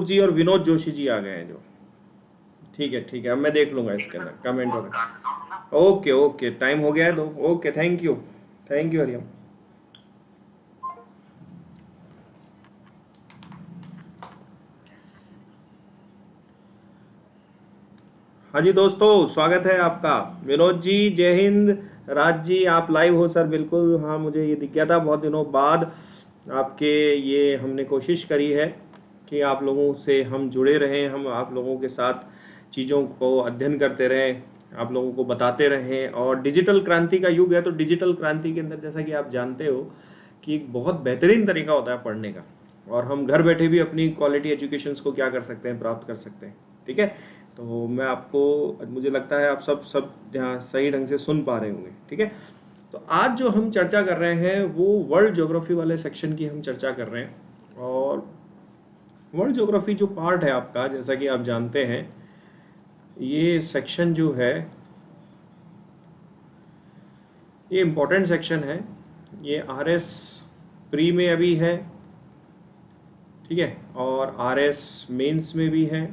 जी और विनोद जोशी जी आ गए हैं जो। ठीक है, अब मैं देख लूंगा इसके अंदर कमेंट वगैरह। ओके ओके, टाइम हो गया है तो ओके, थैंक यू हरियम। हाँ जी दोस्तों, स्वागत है आपका। विनोद जी जय हिंद। राज जी आप लाइव हो सर? बिल्कुल, हाँ मुझे ये दिख गया था बहुत दिनों बाद आपके। ये हमने कोशिश करी है कि आप लोगों से हम जुड़े रहें, हम आप लोगों के साथ चीज़ों को अध्ययन करते रहें, आप लोगों को बताते रहें। और डिजिटल क्रांति का युग है, तो डिजिटल क्रांति के अंदर जैसा कि आप जानते हो कि एक बहुत बेहतरीन तरीका होता है पढ़ने का, और हम घर बैठे भी अपनी क्वालिटी एजुकेशंस को क्या कर सकते हैं, प्राप्त कर सकते हैं। ठीक है, तो मैं आपको, मुझे लगता है आप सब यहाँ सही ढंग से सुन पा रहे होंगे। ठीक है, तो आज जो हम चर्चा कर रहे हैं वो वर्ल्ड ज्योग्राफी वाले सेक्शन की हम चर्चा कर रहे हैं। और वर्ल्ड ज्योग्राफी जो पार्ट है आपका, जैसा कि आप जानते हैं, ये सेक्शन जो है ये इम्पोर्टेंट सेक्शन है। ये RS प्री में अभी है, ठीक है, और RS मेंस में भी है,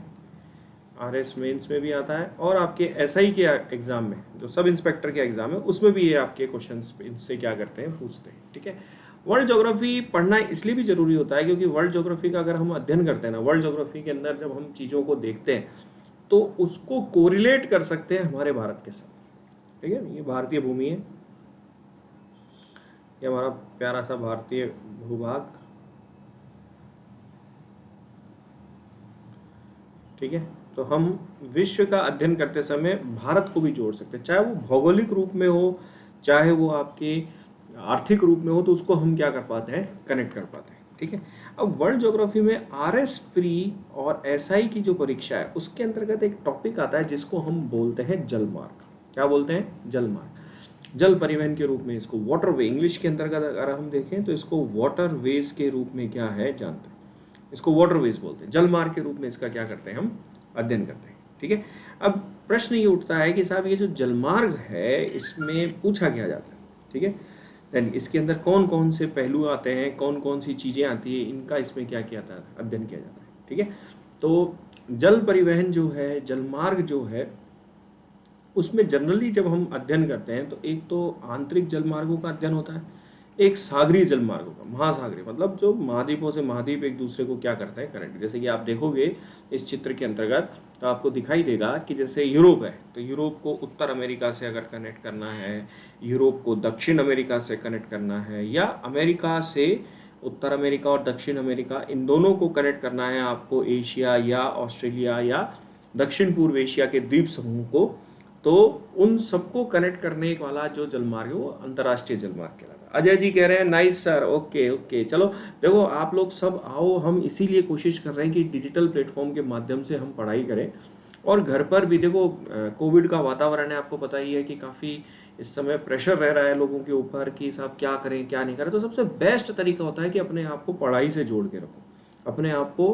RS मेंस में भी आता है, और आपके SI के एग्जाम में, जो सब इंस्पेक्टर के एग्जाम है, उसमें भी ये आपके क्वेश्चंस इनसे क्या करते हैं, पूछते हैं। ठीक है, वर्ल्ड ज्योग्राफी पढ़ना इसलिए भी जरूरी होता है क्योंकि वर्ल्ड ज्योग्राफी का अगर हम अध्ययन करते हैं ना, वर्ल्ड ज्योग्राफी के अंदर जब हम चीज़ों को देखते हैं तो उसको कोरिलेट कर सकते हैं हमारे भारत के साथ। ठीक है, ये भारतीय भूमि है, ये हमारा प्यारा सा भारतीय भूभाग। ठीक है, तो हम विश्व का अध्ययन करते समय भारत को भी जोड़ सकते हैं, चाहे वो भौगोलिक रूप में हो, चाहे वो आपके आर्थिक रूप में हो, तो उसको हम क्या कर पाते हैं, कनेक्ट कर पाते हैं। ठीक है, अब वर्ल्ड ज्योग्राफी में RS प्री और SI की जो परीक्षा है उसके अंतर्गत एक टॉपिक आता है जिसको हम बोलते हैं जलमार्ग। क्या बोलते हैं? जलमार्ग। जल परिवहन के रूप में इसको वाटरवे, इंग्लिश के अंतर्गत अगर हम देखें तो इसको वाटरवेज के रूप में क्या है जानते हैं, इसको वाटरवेज बोलते हैं। जलमार्ग के रूप में इसका क्या करते हैं, हम अध्ययन करते हैं। ठीक है, अब प्रश्न ये उठता है कि साहब ये जो जलमार्ग है इसमें पूछा क्या जाता है। ठीक है, देन इसके अंदर कौन कौन से पहलू आते हैं, कौन कौन सी चीज़ें आती है, इनका इसमें क्या किया जाता है, अध्ययन किया जाता है। ठीक है, तो जल परिवहन जो है, जलमार्ग जो है, उसमें जनरली जब हम अध्ययन करते हैं तो एक तो आंतरिक जलमार्गों का अध्ययन होता है, एक सागरीय जलमार्गों का। महासागरीय मतलब जो महाद्वीपों से महाद्वीप एक दूसरे को क्या करते हैं, कनेक्ट। जैसे कि आप देखोगे इस चित्र के अंतर्गत तो आपको दिखाई देगा कि जैसे यूरोप है तो यूरोप को उत्तर अमेरिका से अगर कनेक्ट करना है, यूरोप को दक्षिण अमेरिका से कनेक्ट करना है, या अमेरिका से उत्तर अमेरिका और दक्षिण अमेरिका, इन दोनों को कनेक्ट करना है आपको एशिया या ऑस्ट्रेलिया या दक्षिण पूर्व एशिया के द्वीप समूह को, तो उन सबको कनेक्ट करने वाला जो जलमार्ग है वो अंतर्राष्ट्रीय जलमार्ग कहलाता है। अजय जी कह रहे हैं नाइस सर, ओके ओके। चलो देखो, आप लोग सब आओ, हम इसीलिए कोशिश कर रहे हैं कि डिजिटल प्लेटफॉर्म के माध्यम से हम पढ़ाई करें, और घर पर भी देखो कोविड का वातावरण है, आपको पता ही है कि काफ़ी इस समय प्रेशर रह रहा है लोगों के ऊपर कि साहब क्या करें क्या नहीं करें। तो सबसे बेस्ट तरीका होता है कि अपने आप को पढ़ाई से जोड़ के रखो, अपने आप को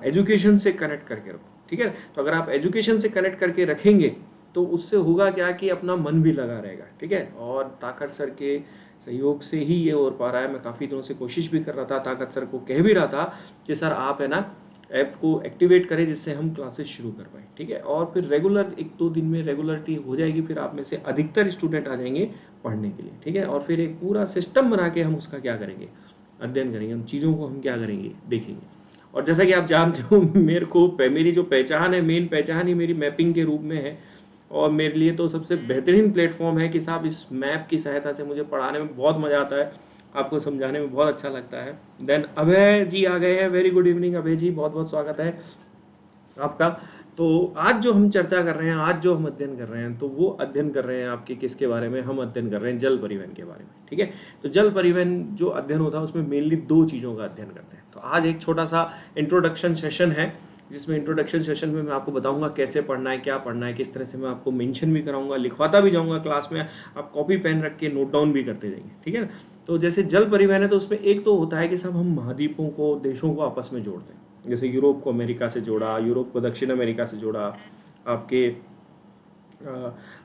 एजुकेशन से कनेक्ट करके रखो। ठीक है, तो अगर आप एजुकेशन से कनेक्ट करके रखेंगे तो उससे होगा क्या कि अपना मन भी लगा रहेगा। ठीक है, और ताकत सर के सहयोग से ही ये हो पा रहा है। मैं काफ़ी दिनों से कोशिश भी कर रहा था, ताकत सर को कह भी रहा था कि सर आप है ना ऐप को एक्टिवेट करें जिससे हम क्लासेस शुरू कर पाएँ। ठीक है, और फिर रेगुलर 1-2 दिन में रेगुलरिटी हो जाएगी, फिर आप में से अधिकतर स्टूडेंट आ जाएंगे पढ़ने के लिए। ठीक है, और फिर एक पूरा सिस्टम बना के हम उसका क्या करेंगे, अध्ययन करेंगे, हम चीज़ों को हम क्या करेंगे, देखेंगे। और जैसा कि आप जानते हो मेरे को मेरी जो पहचान है, मेन पहचान ही मेरी मैपिंग के रूप में है, और मेरे लिए तो सबसे बेहतरीन प्लेटफॉर्म है कि साहब इस मैप की सहायता से मुझे पढ़ाने में बहुत मज़ा आता है, आपको समझाने में बहुत अच्छा लगता है। देन अभय जी आ गए हैं, वेरी गुड इवनिंग अभय जी, बहुत बहुत स्वागत है आपका। तो आज जो हम चर्चा कर रहे हैं, आज जो हम अध्ययन कर रहे हैं, तो वो अध्ययन कर रहे हैं आपके किसके बारे में, हम अध्ययन कर रहे हैं जल परिवहन के बारे में। ठीक है, तो जल परिवहन जो अध्ययन होता है उसमें मेनली 2 चीज़ों का अध्ययन करते हैं। तो आज एक छोटा सा इंट्रोडक्शन सेशन है, जिसमें इंट्रोडक्शन सेशन में मैं आपको बताऊंगा कैसे पढ़ना है, क्या पढ़ना है, किस तरह से मैं आपको मेंशन भी कराऊंगा, लिखवाता भी जाऊंगा क्लास में, आप कॉपी पेन रख के नोट डाउन भी करते जाएंगे। ठीक है ना, तो जैसे जल परिवहन है तो उसमें एक तो होता है कि सब हम महाद्वीपों को, देशों को आपस में जोड़ते हैं। जैसे यूरोप को अमेरिका से जोड़ा, यूरोप को दक्षिण अमेरिका से जोड़ा। आपके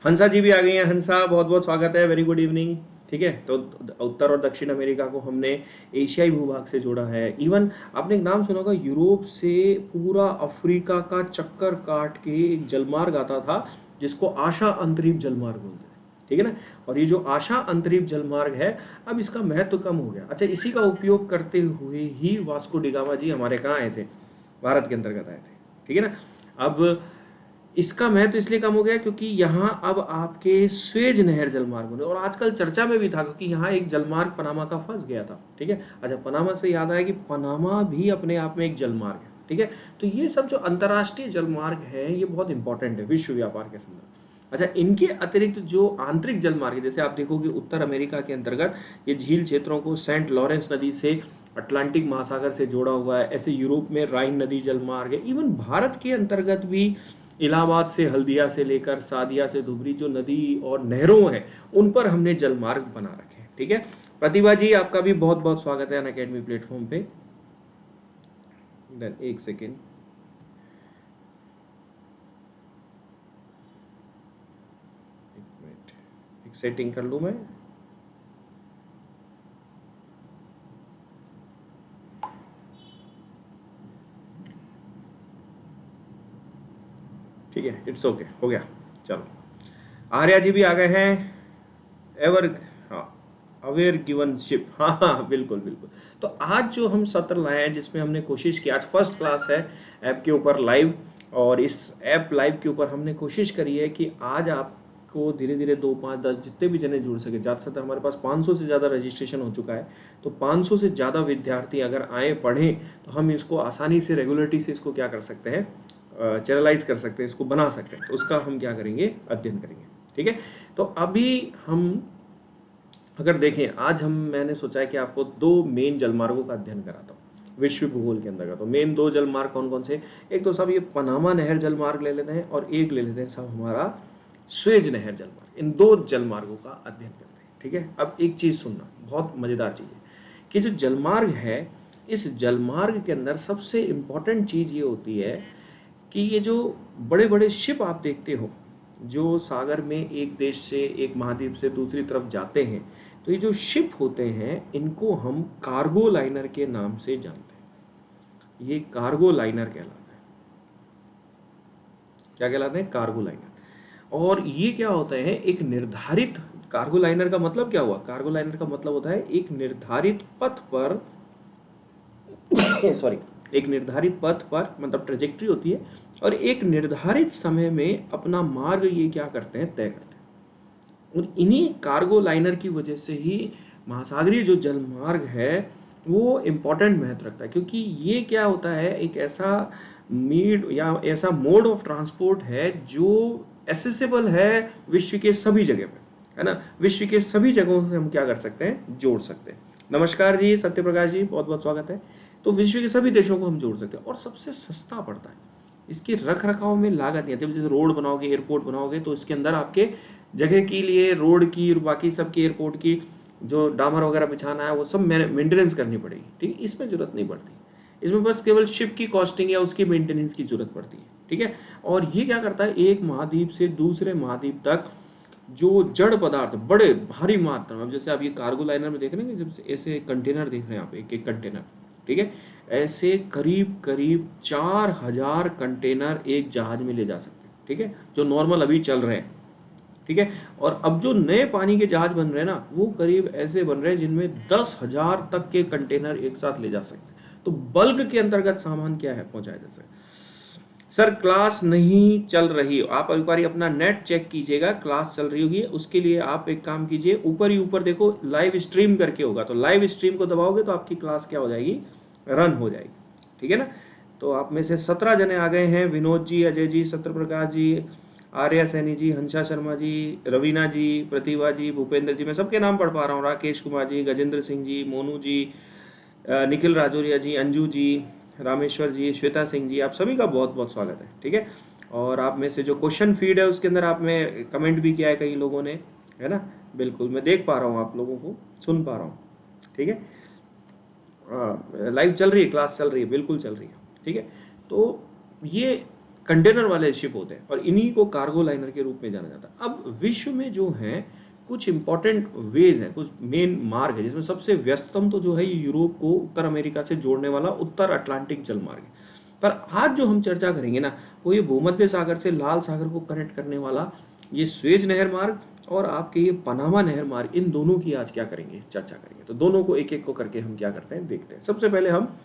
हंसा जी भी आ गई हैं, हंसा बहुत बहुत स्वागत है, वेरी गुड इवनिंग। ठीक है। तो उत्तर और दक्षिण अमेरिका को हमने एशियाई भूभाग से जोड़ा है। इवन आपने एक नाम सुना होगा, यूरोप से पूरा अफ्रीका का चक्कर काट के एक जलमार्ग आता था जिसको आशा अंतरिम जलमार्ग बोलते थे, ठीक है ना। और ये जो आशा अंतरिम जलमार्ग है, अब इसका महत्व कम हो गया। अच्छा, इसी का उपयोग करते हुए ही वास्को डी गामा जी हमारे कहाँ आए थे, भारत के अंतर्गत आए थे, ठीक है ना। अब इसका महत्व इसलिए कम हो गया क्योंकि यहाँ अब आपके स्वेज नहर जलमार्ग होने, और आजकल चर्चा में भी था क्योंकि यहाँ एक जलमार्ग पनामा का फंस गया था, ठीक है। अच्छा, पनामा से याद आया कि पनामा भी अपने आप में एक जलमार्ग है, ठीक है। तो ये सब जो अंतर्राष्ट्रीय जलमार्ग है ये बहुत इंपॉर्टेंट है विश्व व्यापार के संदर्भ। अच्छा, इनके अतिरिक्त जो आंतरिक जलमार्ग है, जैसे आप देखोगे उत्तर अमेरिका के अंतर्गत ये झील क्षेत्रों को सेंट लॉरेंस नदी से अटलांटिक महासागर से जोड़ा हुआ है। ऐसे यूरोप में राइन नदी जलमार्ग है। इवन भारत के अंतर्गत भी इलाहाबाद से हल्दिया से लेकर सादिया से धुबरी जो नदी और नहरों हैं उन पर हमने जलमार्ग बना रखे हैं, ठीक है। प्रतिभा जी, आपका भी बहुत बहुत स्वागत है अनअकैडमी प्लेटफॉर्म पे। देन एक सेकेंड, एक सेटिंग कर लूं मैं। ठीक है, इट्स ओके, हो गया। चलो, आर्या जी भी आ गए हैं। एवर, हाँ, अवेयर गिवन शिप, हाँ हाँ बिल्कुल बिल्कुल। तो आज जो हम सत्र लाए हैं जिसमें हमने कोशिश की, आज फर्स्ट क्लास है ऐप के ऊपर लाइव, और इस ऐप लाइव के ऊपर हमने कोशिश करी है कि आज आपको धीरे धीरे 2, 5, 10 जितने भी जने जुड़ सके, ज़्यादा से ज़्यादा हमारे पास 500 से ज़्यादा रजिस्ट्रेशन हो चुका है। तो 500 से ज़्यादा विद्यार्थी अगर आए पढ़ें तो हम इसको आसानी से रेगुलरिटी से इसको क्या कर सकते हैं, चैनलाइज कर सकते हैं, इसको बना सकते हैं। तो उसका हम क्या करेंगे, अध्ययन करेंगे, ठीक है। तो अभी हम अगर देखें, आज मैंने सोचा है कि आपको 2 मेन जलमार्गों का अध्ययन कराता हूँ विश्व भूगोल के अंदर का। तो मेन 2 जलमार्ग कौन कौन से, एक तो सब ये पनामा नहर जलमार्ग ले लेते हैं, और एक ले लेते हैं सब हमारा स्वेज नहर जलमार्ग। इन 2 जलमार्गों का अध्ययन करते हैं, ठीक है। अब एक चीज सुनना, बहुत मजेदार चीज है कि जो जलमार्ग है, इस जलमार्ग के अंदर सबसे इंपॉर्टेंट चीज ये होती है कि ये जो बड़े बड़े शिप आप देखते हो जो सागर में एक देश से, एक महाद्वीप से दूसरी तरफ जाते हैं, तो ये जो शिप होते हैं इनको हम कार्गो लाइनर के नाम से जानते हैं। ये कार्गो लाइनर कहलाते हैं। क्या कहलाते हैं, कार्गो लाइनर। और ये क्या होता है, एक निर्धारित, कार्गो लाइनर का मतलब क्या हुआ, कार्गो लाइनर का मतलब होता है एक निर्धारित पथ पर सॉरी, एक निर्धारित पथ पर, मतलब ट्रेजेक्ट्री होती है, और एक निर्धारित समय में अपना मार्ग ये क्या करते हैं, तय करते हैं। और इन्हीं कार्गो लाइनर की वजह से ही महासागरीय जो जलमार्ग है वो इम्पोर्टेंट महत्व रखता है, क्योंकि ये क्या होता है, एक ऐसा मीड या ऐसा मोड ऑफ ट्रांसपोर्ट है जो एसेसिबल है विश्व के सभी जगह पे, है ना। विश्व के सभी जगहों से हम क्या कर सकते हैं, जोड़ सकते हैं। नमस्कार जी, सत्य प्रकाश जी, बहुत बहुत स्वागत है। तो विश्व के सभी देशों को हम जोड़ सकते हैं, और सबसे सस्ता पड़ता है। इसके रख रखाव में लागत नहीं आती। जैसे रोड बनाओगे, एयरपोर्ट बनाओगे, तो इसके अंदर आपके जगह के लिए रोड की और बाकी सबकी, एयरपोर्ट की जो डामर वगैरह बिछाना है वो सब मेंटेनेंस करनी पड़ेगी, ठीक है। इसमें जरूरत नहीं पड़ती, इसमें बस केवल शिप की कॉस्टिंग या उसकी मेंटेनेंस की जरूरत पड़ती है, ठीक है। और ये क्या करता है, एक महाद्वीप से दूसरे महाद्वीप तक जो जड़ पदार्थ बड़े भारी मात्रा में, जैसे आप ये कार्गो लाइनर में देख रहे हैं, जब ऐसे कंटेनर देख रहे हैं आप, एक एक कंटेनर, ठीक है, ऐसे करीब करीब 4000 कंटेनर एक जहाज में ले जा सकते हैं, ठीक है, जो नॉर्मल अभी चल रहे हैं, ठीक है। और अब जो नए पानी के जहाज बन रहे हैं ना, वो करीब ऐसे बन रहे हैं जिनमें 10,000 तक के कंटेनर एक साथ ले जा सकते हैं। तो बल्क के अंतर्गत सामान क्या है, पहुंचाया जा सकता है। सर क्लास नहीं चल रही, आप एक बार अपना नेट चेक कीजिएगा, क्लास चल रही होगी। उसके लिए आप एक काम कीजिए, ऊपर ही ऊपर देखो लाइव स्ट्रीम करके होगा, तो लाइव स्ट्रीम को दबाओगे तो आपकी क्लास क्या हो जाएगी, रन हो जाएगी, ठीक है ना। तो आप में से 17 जने आ गए हैं, विनोद जी, अजय जी, सत्यप्रकाश जी, आर्या सैनी जी, हंसा शर्मा जी, रवीना जी, प्रतिभा जी, भूपेंद्र जी, मैं सबके नाम पढ़ पा रहा हूँ, राकेश कुमार जी, गजेंद्र सिंह जी, मोनू जी, निखिल राजौरिया जी, अंजू जी, रामेश्वर जी, श्वेता सिंह जी, आप सभी का बहुत बहुत स्वागत है, ठीक है। और आप में से जो क्वेश्चन फीड है उसके अंदर आप में कमेंट भी किया है कई लोगों ने, है ना, बिल्कुल मैं देख पा रहा हूँ, आप लोगों को सुन पा रहा हूँ, ठीक है। लाइव चल रही है, क्लास चल रही है, बिल्कुल चल रही है, ठीक है। तो ये कंटेनर वाले शिप होते हैं और इन्हीं को कार्गो लाइनर के रूप में जाना जाता है। अब विश्व में जो है कुछ इंपॉर्टेंट वेज हैं, कुछ मेन मार्ग है, जिसमें सबसे व्यस्तम तो जो है यूरोप को उत्तर अमेरिका से जोड़ने वाला उत्तर अटलांटिक जल मार्ग है। पर आज जो हम चर्चा करेंगे ना, वो ये भूमध्य सागर से लाल सागर को कनेक्ट करने वाला ये स्वेज नहर मार्ग और आपके ये पनामा नहर मार्ग, इन दोनों की आज क्या करेंगे, चर्चा करेंगे। तो दोनों को एक एक को करके हम क्या करते हैं, देखते हैं। सबसे पहले हम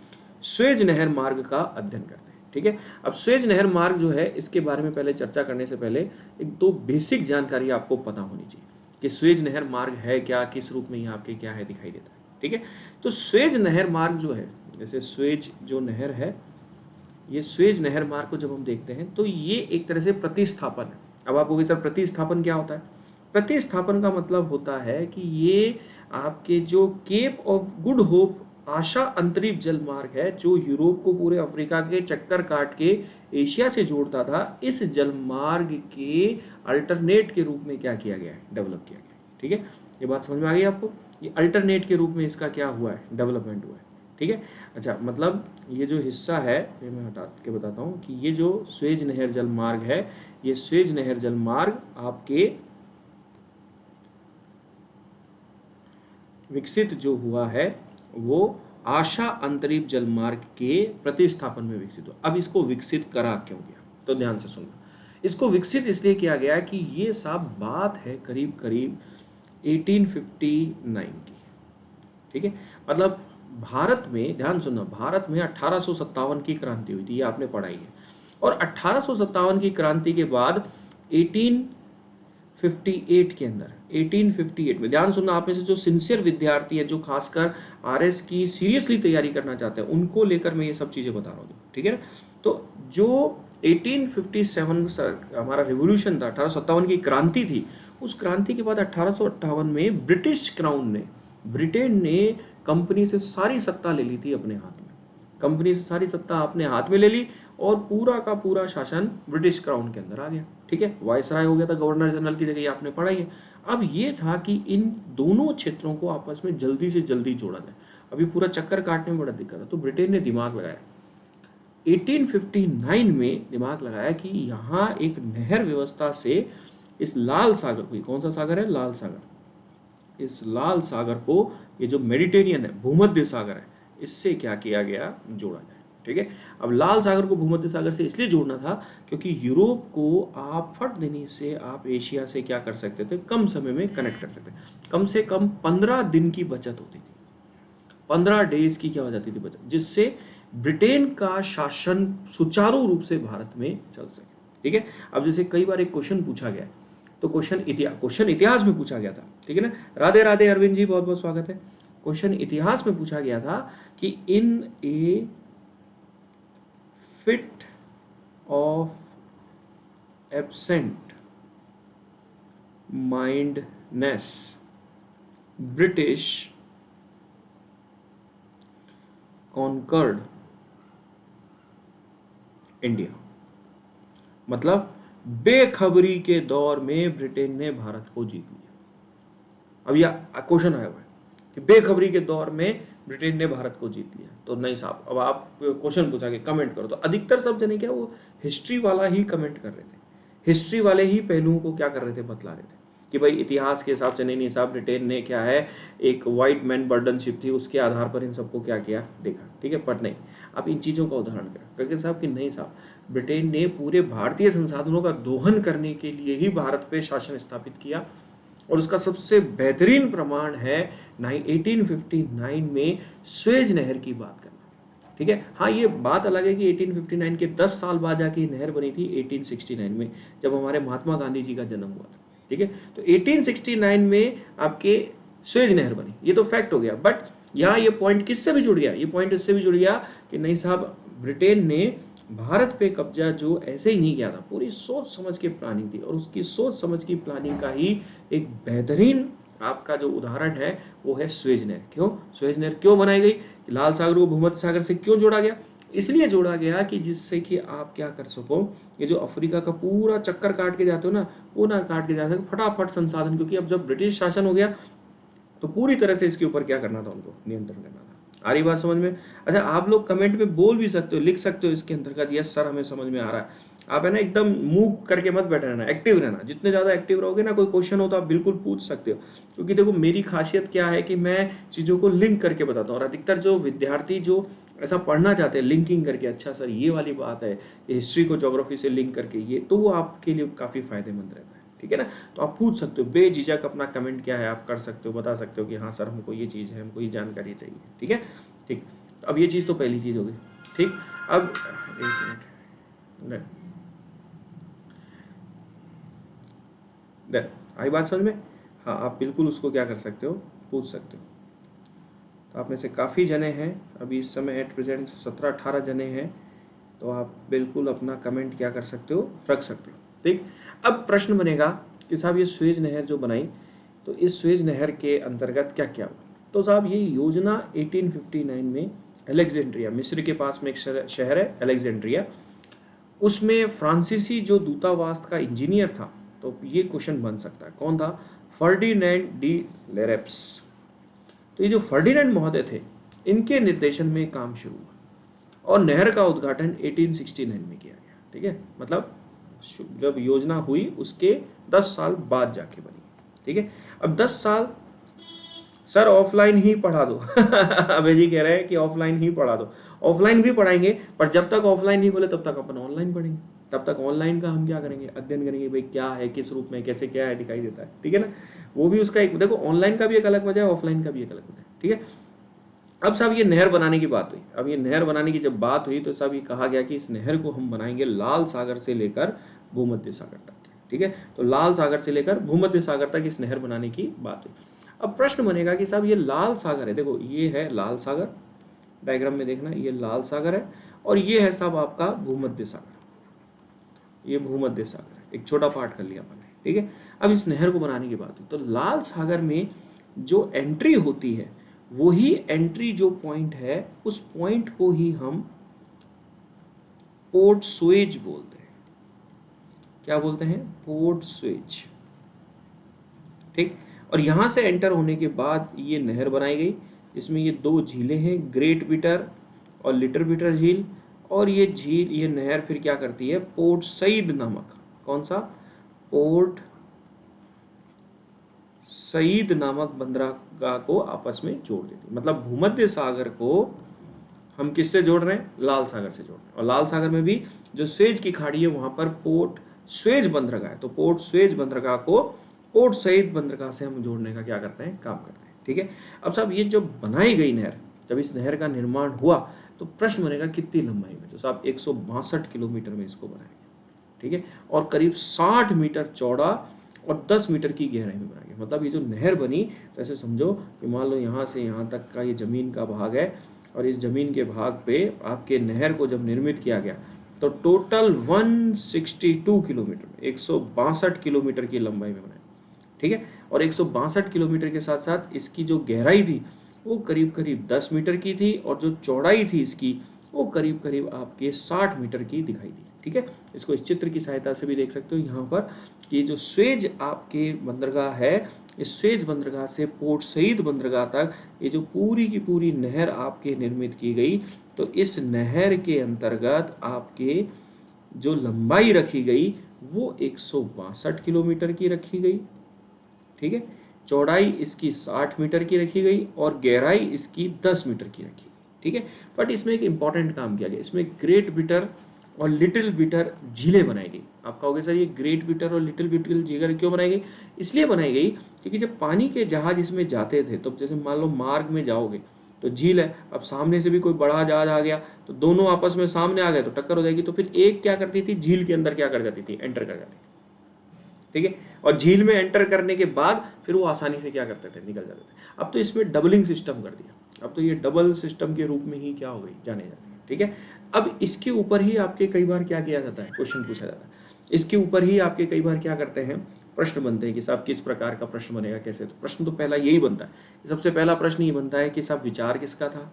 स्वेज नहर मार्ग का अध्ययन करते हैं, ठीक है। अब स्वेज नहर मार्ग जो है, इसके बारे में पहले चर्चा करने से पहले एक दो बेसिक जानकारी आपको पता होनी चाहिए कि स्वेज नहर मार्ग है क्या, किस रूप में ये आपके क्या है दिखाई देता है, ठीक है। तो स्वेज नहर मार्ग जो है, जैसे स्वेज जो नहर है, ये स्वेज नहर मार्ग को जब हम देखते हैं तो ये एक तरह से प्रतिस्थापन है। अब आप कहोगे सर प्रतिस्थापन क्या होता है? प्रतिस्थापन का मतलब होता है कि ये आपके जो केप ऑफ गुड होप आशा अंतरिक्ष जल मार्ग है, जो यूरोप को पूरे अफ्रीका के चक्कर काट के एशिया से जोड़ता था, इस जल मार्ग के अल्टरनेट के रूप में क्या किया गया है, डेवलप किया गया है, ठीक है। ये बात समझ में आ गई आपको? ये अल्टरनेट के रूप में इसका क्या हुआ है, डेवलपमेंट हुआ है, ठीक है। अच्छा, मतलब ये जो हिस्सा है, ये मैं हटा के बताता हूँ कि ये जो स्वेज नहर जल मार्ग है, ये स्वेज नहर जल मार्ग आपके विकसित जो हुआ है वो आशा अंतरिक्ष जल मार्ग के प्रतिस्थापन में विकसित हुआ। अब इसको विकसित करा क्यों गया, तो ध्यान से सुनना। इसको विकसित इसलिए किया गया कि ये सब बात है करीब करीब 1859 की, ठीक है। मतलब भारत में, ध्यान सुनना, भारत में 1857 की क्रांति हुई थी, ये आपने पढ़ाई है। और 1857 की क्रांति के बाद 1858 के अंदर, 1858 में, ध्यान सुनना, आप में से जो सिंसियर विद्यार्थी है, जो खासकर आरएस की सीरियसली तैयारी करना चाहते हैं, उनको लेकर मैं ये सब चीजें बता रहा हूँ, ठीक है ना। तो जो 1857 हमारा रिवोल्यूशन था, 1857 की क्रांति थी, उस क्रांति के बाद 1858 में ब्रिटिश क्राउन ने, ब्रिटेन ने कंपनी से सारी सत्ता ले ली थी अपने हाथ में। कंपनी से सारी सत्ता अपने हाथ में ले ली और पूरा का पूरा शासन ब्रिटिश क्राउन के अंदर आ गया, ठीक है। वायसराय हो गया था गवर्नर जनरल की जगह, आपने पढ़ा ही है। अब ये था कि इन दोनों क्षेत्रों को आपस में जल्दी से जल्दी जोड़ा जाए। अभी पूरा चक्कर काटने में बड़ा दिक्कत है, तो ब्रिटेन ने दिमाग लगाया, 1859 में दिमाग लगाया कि यहाँ एक नहर व्यवस्था से इस लाल सागर को, कौन सा सागर है, लाल सागर, इस लाल सागर को, ये जो मेडिटेरियन है, भूमध्य सागर है, इससे क्या किया गया, जोड़ा जाए, ठीक है। अब लाल सागर को भूमध्य सागर से इसलिए जोड़ना था क्योंकि यूरोप को आप फट देने से आप एशिया से क्या कर सकते थे, कम समय में कनेक्ट कर सकते थे। कम से कम 15 दिन की बचत होती थी, 15 डेज की क्या हो जाती थी बचत, जिससे ब्रिटेन का शासन सुचारू रूप से भारत में चल सके, ठीक है। अब जैसे कई बार एक क्वेश्चन पूछा गया, तो क्वेश्चन इतिहास में पूछा गया था, ठीक है ना। राधे राधे अरविंद जी, बहुत बहुत स्वागत है। क्वेश्चन इतिहास में पूछा गया था कि in a fit of absent mindness British conquered India, मतलब बेखबरी के दौर में ब्रिटेन ने भारत को जीत लिया। अब यह क्वेश्चन आया हुआ है कि बेखबरी के दौर में ब्रिटेन ने भारत को जीत लिया, तो नहीं साहब, अब आप क्वेश्चन पूछा कि कमेंट करो, तो अधिकतर सब जने क्या, वो हिस्ट्री वाला ही कमेंट कर रहे थे, हिस्ट्री वाले ही पहलुओं को क्या कर रहे थे, बतला रहे थे कि भाई इतिहास के हिसाब से नहीं साहब, ब्रिटेन ने क्या है, एक व्हाइट मैन बर्डनशिप थी, उसके आधार पर इन सबको क्या किया, देखा, ठीक है। पर नहीं, आप इन चीज़ों का उदाहरण करके साहब कि नहीं साहब, ब्रिटेन ने पूरे भारतीय संसाधनों का दोहन करने के लिए ही भारत पे शासन स्थापित किया, और उसका सबसे बेहतरीन प्रमाण है 1859 में स्वेज नहर की बात करना, ठीक है। हाँ, ये बात अलग है कि 1859 के 10 साल बाद जाके नहर बनी थी 1869 में, जब हमारे महात्मा गांधी जी का जन्म हुआ था, ठीक है। तो 1869 में आपके स्वेज नहर बनी, ये तो फैक्ट हो गया। बट यहाँ ये पॉइंट किससे भी जुड़ गया, ये पॉइंट इससे भी जुड़ गया कि नहीं साहब, ब्रिटेन ने भारत पे कब्जा जो ऐसे ही नहीं किया था, पूरी सोच समझ के प्लानिंग थी, और उसकी सोच समझ की प्लानिंग का ही एक बेहतरीन आपका जो उदाहरण है वो है स्वेज नहर। क्यों स्वेज नहर क्यों बनाई गई, लाल सागर को भूमध्य सागर से क्यों जोड़ा गया, इसलिए जोड़ा गया कि जिससे कि आप क्या कर सको, ये जो अफ्रीका का पूरा चक्कर काट के जाते हो ना, वो ना काट के जा सके, फटाफट संसाधन, क्योंकि अब जब ब्रिटिश शासन हो गया तो पूरी तरह से इसके ऊपर क्या करना था, उनको नियंत्रण करना था। आ रही बात समझ में? अच्छा, आप लोग कमेंट में बोल भी सकते हो, लिख सकते हो इसके अंतर्गत, यस सर हमें समझ में आ रहा है। आप है ना एकदम मूव करके मत बैठे रहना, एक्टिव रहना। जितने ज़्यादा एक्टिव रहोगे ना, कोई क्वेश्चन हो तो आप बिल्कुल पूछ सकते हो, क्योंकि देखो मेरी खासियत क्या है कि मैं चीज़ों को लिंक करके बताता हूँ। और अधिकतर जो विद्यार्थी जो ऐसा पढ़ना चाहते हैं लिंकिंग करके, अच्छा सर ये वाली बात है, हिस्ट्री को ज्योग्राफी से लिंक करके, ये तो वो आपके लिए काफ़ी फायदेमंद रहता है। ठीक है ना? तो आप पूछ सकते हो बेझिझक, अपना कमेंट क्या है आप कर सकते हो, बता सकते हो कि हाँ सर हमको ये चीज़ है, हमको ये जानकारी चाहिए। ठीक है, ठीक। अब ये चीज़ तो पहली चीज़ हो गई। ठीक, अब एक मिनट, आई बात समझ में? हाँ, आप बिल्कुल उसको क्या कर सकते हो, पूछ सकते हो। तो आप में से काफ़ी जने हैं अभी इस समय, एट प्रेजेंट 17-18 जने हैं, तो आप बिल्कुल अपना कमेंट क्या कर सकते हो, रख सकते हो। ठीक, अब प्रश्न बनेगा कि साहब ये सुएज नहर जो बनाई, तो इस सुएज नहर के अंतर्गत क्या क्या हुआ? तो साहब ये योजना 1859 में अलेक्जेंड्रिया, मिस्र के पास में एक शहर है अलेक्जेंड्रिया, उसमें फ्रांसीसी जो दूतावास का इंजीनियर था, तो ये क्वेश्चन बन सकता है कौन था? Ferdinand de Lesseps. तो ये जो फर्डिनेंड महोदय थे, इनके निर्देशन में काम शुरू हुआ और नहर का उद्घाटन 1869 में किया गया। ठीक है, मतलब जब योजना हुई उसके 10 साल बाद जाके बनी। ठीक है, अब 10 साल सर ऑफलाइन ही पढ़ा दो अभय जी कह रहे हैं कि ऑफलाइन ही पढ़ा दो। ऑफलाइन भी पढ़ाएंगे, पर जब तक ऑफलाइन नहीं खोले तब तक अपन ऑनलाइन पढ़ेंगे। तब तक ऑनलाइन का हम क्या करेंगे, अध्ययन करेंगे, भाई क्या है, किस रूप में, कैसे, क्या है, दिखाई देता है। ठीक है ना? वो भी उसका एक, देखो ऑनलाइन का भी एक अलग मजा है, ऑफलाइन का भी एक अलग मजा है। ठीक है, अब साहब ये नहर बनाने की बात हुई। अब ये नहर बनाने की जब बात हुई तो साहब ये कहा गया कि इस नहर को हम बनाएंगे लाल सागर से लेकर भूमध्य सागर तक। ठीक है, तो लाल सागर से लेकर भूमध्य सागर तक इस नहर बनाने की बात हुई। अब प्रश्न बनेगा कि साहब ये लाल सागर है, देखो ये है लाल सागर, डायग्राम में देखना, ये लाल सागर है और ये है साहब आपका भूमध्य सागर। ये भूमध्य सागर है, एक छोटा पार्ट कर लिया मैंने। ठीक है, अब इस नहर को बनाने की बात हुई तो लाल सागर में जो एंट्री होती है, वही एंट्री जो पॉइंट है, उस पॉइंट को ही हम पोर्ट सुएज बोलते हैं। क्या बोलते हैं? Port Suez. ठीक, और यहां से एंटर होने के बाद ये नहर बनाई गई। इसमें ये दो झीलें हैं, ग्रेट बिटर और लिटिल बिटर झील। और ये झील, ये नहर फिर क्या करती है, पोर्ट सईद नामक, कौन सा? पोर्ट सईद नामक बंदरगाह को आपस में जोड़ देती है। मतलब भूमध्य सागर को हम किससे जोड़ रहे हैं? लाल सागर से जोड़ रहे हैं। और लाल सागर में भी जो स्वेज की खाड़ी है वहां पर पोर्ट स्वेज बंदरगाह है, तो पोर्ट स्वेज बंदरगाह को पोर्ट सईद बंदरगाह से हम जोड़ने का क्या करते हैं, काम करते हैं। ठीक है, अब साहब ये जो बनाई गई नहर, जब इस नहर का निर्माण हुआ तो प्रश्न बनेगा कितनी लंबाई में? तो साहब 162 किलोमीटर में इसको बनाया गया। ठीक है, और करीब 60 मीटर चौड़ा और 10 मीटर की गहराई में बनाया गया। मतलब ये जो नहर बनी, तो ऐसे समझो कि मान लो यहाँ से यहाँ तक का ये जमीन का भाग है, और इस जमीन के भाग पे आपके नहर को जब निर्मित किया गया तो टोटल 162 किलोमीटर में 162 किलोमीटर की लंबाई में बनाया। ठीक है, और 162 किलोमीटर के साथ साथ इसकी जो गहराई थी वो करीब करीब 10 मीटर की थी, और जो चौड़ाई थी इसकी वो करीब करीब आपके 60 मीटर की दिखाई दी। ठीक है, इसको इस चित्र की सहायता से भी देख सकते हो यहाँ पर कि जो स्वेज आपके बंदरगाह है, इस स्वेज बंदरगाह से पोर्ट सईद बंदरगाह तक ये जो पूरी की पूरी नहर आपके निर्मित की गई, तो इस नहर के अंतर्गत आपके जो लंबाई रखी गई वो 162 किलोमीटर की रखी गई। ठीक है, चौड़ाई इसकी 60 मीटर की रखी गई और गहराई इसकी 10 मीटर की रखी गई। ठीक है, बट इसमें एक इंपॉर्टेंट काम किया गया, इसमें ग्रेट बिटर और लिटिल बिटर झीलें बनाई गई। आप कहोगे सर ये ग्रेट बिटर और लिटिल बिटर झीलें क्यों बनाई गई? इसलिए बनाई गई क्योंकि जब पानी के जहाज इसमें जाते थे, तो जैसे मान लो मार्ग में जाओगे तो झील है, अब सामने से भी कोई बड़ा जहाज आ गया तो दोनों आपस में सामने आ गए तो टक्कर हो जाएगी, तो फिर एक क्या करती थी, झील के अंदर क्या कर जाती थी, एंटर कर जाती थी। ठीक है, और झील में एंटर करने के बाद फिर वो आसानी से क्या करते थे, निकल जाते थे। अब तो इसमें डबलिंग सिस्टम कर दिया, अब तो ये डबल सिस्टम के रूप में ही क्या हो गई, जाने जाती है। ठीक है, अब इसके ऊपर ही आपके कई बार क्या किया जाता है, क्वेश्चन पूछा जाता है, इसके ऊपर ही आपके कई बार क्या करते हैं, प्रश्न बनते हैं कि साहब किस प्रकार का प्रश्न बनेगा, कैसे। तो प्रश्न तो पहला यही बनता है, सबसे पहला प्रश्न ये बनता है कि साहब विचार किसका था,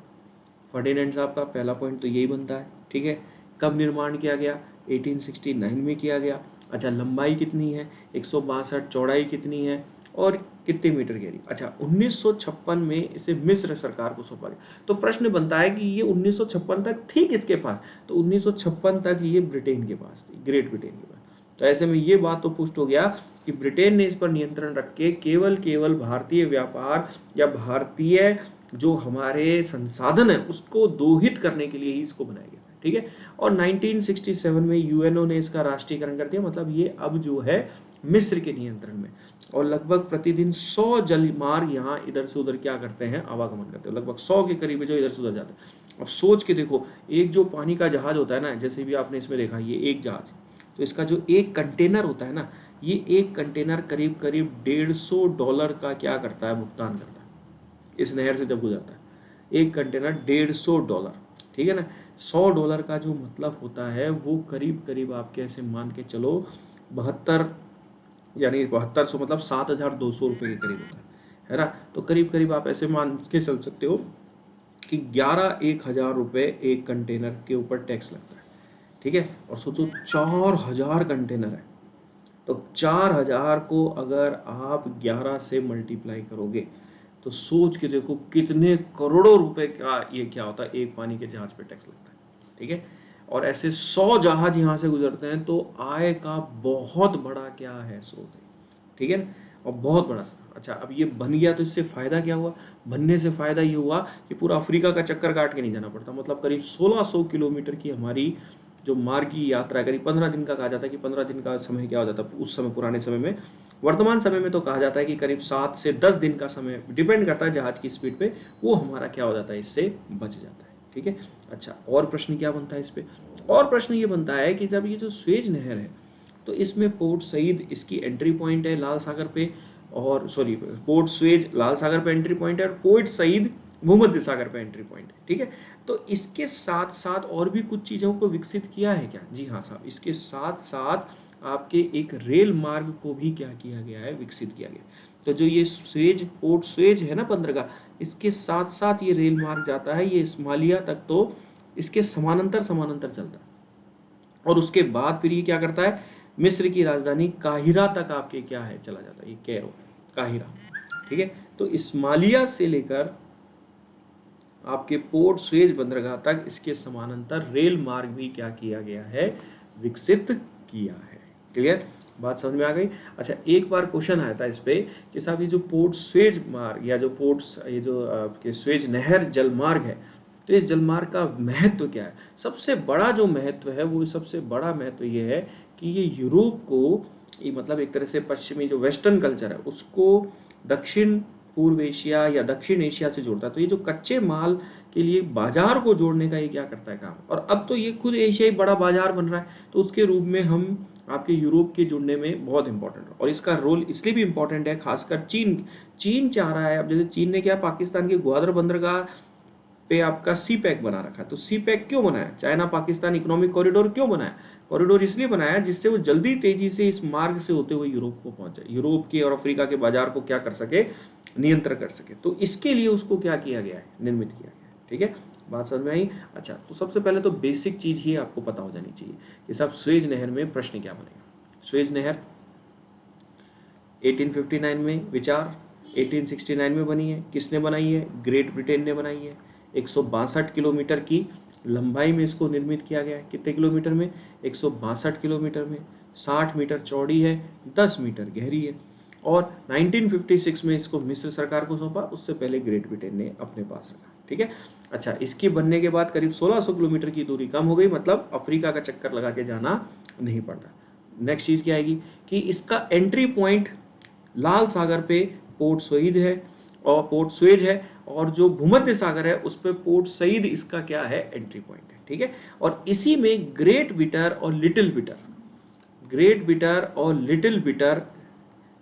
फर्डिनेंड साहब का, पहला पॉइंट तो यही बनता है। ठीक है, कब निर्माण किया गया, 1869 में किया गया। अच्छा, लंबाई कितनी है 162, चौड़ाई कितनी है, और कितने मीटर गहरी। अच्छा, 1956 में इसे मिस्र सरकार को सौंपा गया। तो प्रश्न बनता है कि ये 1956 तक थी किसके पास, तो 1956 तक ये ब्रिटेन के पास थी, ग्रेट ब्रिटेन के पास। तो ऐसे में ये बात तो पुष्ट हो गया कि ब्रिटेन ने इस पर नियंत्रण रख के केवल भारतीय व्यापार या भारतीय जो हमारे संसाधन है उसको दोहित करने के लिए ही इसको बनाया गया, ठीक है। और 1967 में यूएनओ ने इसका राष्ट्रीयकरण कर दिया, मतलब ये अब जो है मिस्र के नियंत्रण में। और लगभग प्रतिदिन 100 जलमार्ग यहाँ इधर से उधर क्या करते हैं, आवागमन करते हैं, लगभग 100 के करीब जो इधर से उधर जाते हैं। अब सोच के देखो, एक जो पानी का जहाज होता है ना, जैसे भी आपने इसमें देखा ये एक जहाज, तो इसका जो एक कंटेनर होता है ना, ये एक कंटेनर करीब करीब $150 का क्या करता है, भुगतान करता है इस नहर से जब गुजरता है। एक कंटेनर $150, ठीक है ना। $100 का जो मतलब होता है वो करीब करीब आप कैसे मान के चलो 72, यानी 7200 मतलब 7200 रुपये के करीब होता है ना। तो करीब करीब आप ऐसे मान के चल सकते हो कि 11-1000 रुपये एक कंटेनर के ऊपर टैक्स लगता है, ठीक है। और सोचो 4000 कंटेनर है, तो 4000 को अगर आप 11 से मल्टीप्लाई करोगे तो सोच के देखो कितने करोड़ों रुपए का ये क्या होता है, एक पानी के जहाज पे टैक्स लगता है, ठीक है। और ऐसे 100 जहाज यहाँ से गुजरते हैं, तो आय का बहुत बड़ा क्या है, स्रोत है, ठीक है ना, और बहुत बड़ा। अच्छा, अब ये बन गया तो इससे फायदा क्या हुआ, बनने से फायदा ये हुआ कि पूरा अफ्रीका का चक्कर काट के नहीं जाना पड़ता, मतलब करीब 1600 किलोमीटर की हमारी जो मार्ग की यात्रा है, करीब 15 दिन का कहा जाता है कि 15 दिन का समय क्या हो जाता है उस समय, पुराने समय में। वर्तमान समय में तो कहा जाता है कि करीब 7 से 10 दिन का समय, डिपेंड करता है जहाज की स्पीड पे, वो हमारा क्या हो जाता है, इससे बच जाता है, ठीक है। अच्छा, और प्रश्न क्या बनता है इस पे, और प्रश्न ये बनता है कि जब ये जो स्वेज नहर है, तो इसमें पोर्ट सईद इसकी एंट्री पॉइंट है लाल सागर पे, और सॉरी पोर्ट स्वेज लाल सागर पे एंट्री पॉइंट है, और पोर्ट सईद भूमध्य सागर पे एंट्री पॉइंट है, ठीक है। तो इसके साथ साथ और भी कुछ चीजों को विकसित किया है क्या, जी हाँ साहब, इसके साथ साथ आपके एक रेल मार्ग को भी क्या किया गया है, विकसित किया गया। तो जो ये स्वेज, पोर्ट स्वेज है ना बंदरगाह, इसके साथ साथ ये रेल मार्ग जाता है, ये इस्माइलिया तक तो इसके समानांतर समानांतर चलता है। और उसके बाद फिर ये क्या करता है, मिस्र की राजधानी काहिरा तक आपके क्या है, चला जाता है, ये कैरो, काहिरा, ठीक है। तो इस्माइलिया से लेकर आपके पोर्ट स्वेज बंदरगाह तक इसके समानांतर रेल मार्ग भी क्या किया गया है, विकसित किया है। क्लियर, बात समझ में आ गई। अच्छा, एक बार क्वेश्चन आया था इस पे कि साहब ये जो पोर्ट स्वेज मार्ग या जो पोर्ट, ये जो आपके स्वेज नहर जल मार्ग है, तो इस जलमार्ग का महत्व क्या है। सबसे बड़ा जो महत्व है, वो सबसे बड़ा महत्व ये है कि ये यूरोप को, ये मतलब एक तरह से पश्चिमी जो वेस्टर्न कल्चर है उसको दक्षिण पूर्व एशिया या दक्षिण एशिया से जोड़ता है। तो ये जो कच्चे माल के लिए बाजार को जोड़ने का ये क्या करता है काम, और अब तो ये खुद एशियाई बड़ा बाजार बन रहा है, तो उसके रूप में हम आपके यूरोप के जुड़ने में बहुत इंपॉर्टेंट है। और इसका रोल इसलिए भी इंपॉर्टेंट है, खासकर चीन चाह रहा है। अब जैसे चीन ने क्या, पाकिस्तान के ग्वादर बंदरगाह पे आपका सी पैक बना रखा है। तो सी पैक क्यों बनाया, चाइना पाकिस्तान इकोनॉमिक कॉरिडोर क्यों बनाया, कॉरिडोर इसलिए बनाया जिससे वो जल्दी तेजी से इस मार्ग से होते हुए यूरोप को पहुंच जाए, यूरोप के और अफ्रीका के बाजार को क्या कर सके, नियंत्रण कर सके। तो इसके लिए उसको क्या किया गया है, निर्मित किया गया है, ठीक है। बात समझ में आई। अच्छा, तो सबसे पहले तो बेसिक चीज ही आपको पता हो जानी चाहिए कि साहब स्वेज नहर में प्रश्न क्या बनेगा। स्वेज नहर 1859 में विचार, 1869 में बनी है, किसने बनाई है, ग्रेट ब्रिटेन ने बनाई है। 162 किलोमीटर की लंबाई में इसको निर्मित किया गया है। कितने किलोमीटर में, 162 किलोमीटर में। 60 मीटर चौड़ी है, 10 मीटर गहरी है। और 1956 में इसको मिस्र सरकार को सौंपा, उससे पहले ग्रेट ब्रिटेन ने अपने पास रखा, ठीक है। अच्छा, इसके बनने के बाद करीब 1600 किलोमीटर की दूरी कम हो गई, मतलब अफ्रीका का चक्कर लगा के जाना नहीं पड़ता। नेक्स्ट चीज क्या आएगी कि इसका एंट्री पॉइंट लाल सागर पे पोर्ट सईद है और पोर्ट स्वेज है, और जो भूमध्य सागर है उस पे पोर्ट सईद इसका क्या है, एंट्री पॉइंट है, ठीक है। और इसी में ग्रेट बिटर और लिटिल बिटर, ग्रेट बिटर और लिटिल बिटर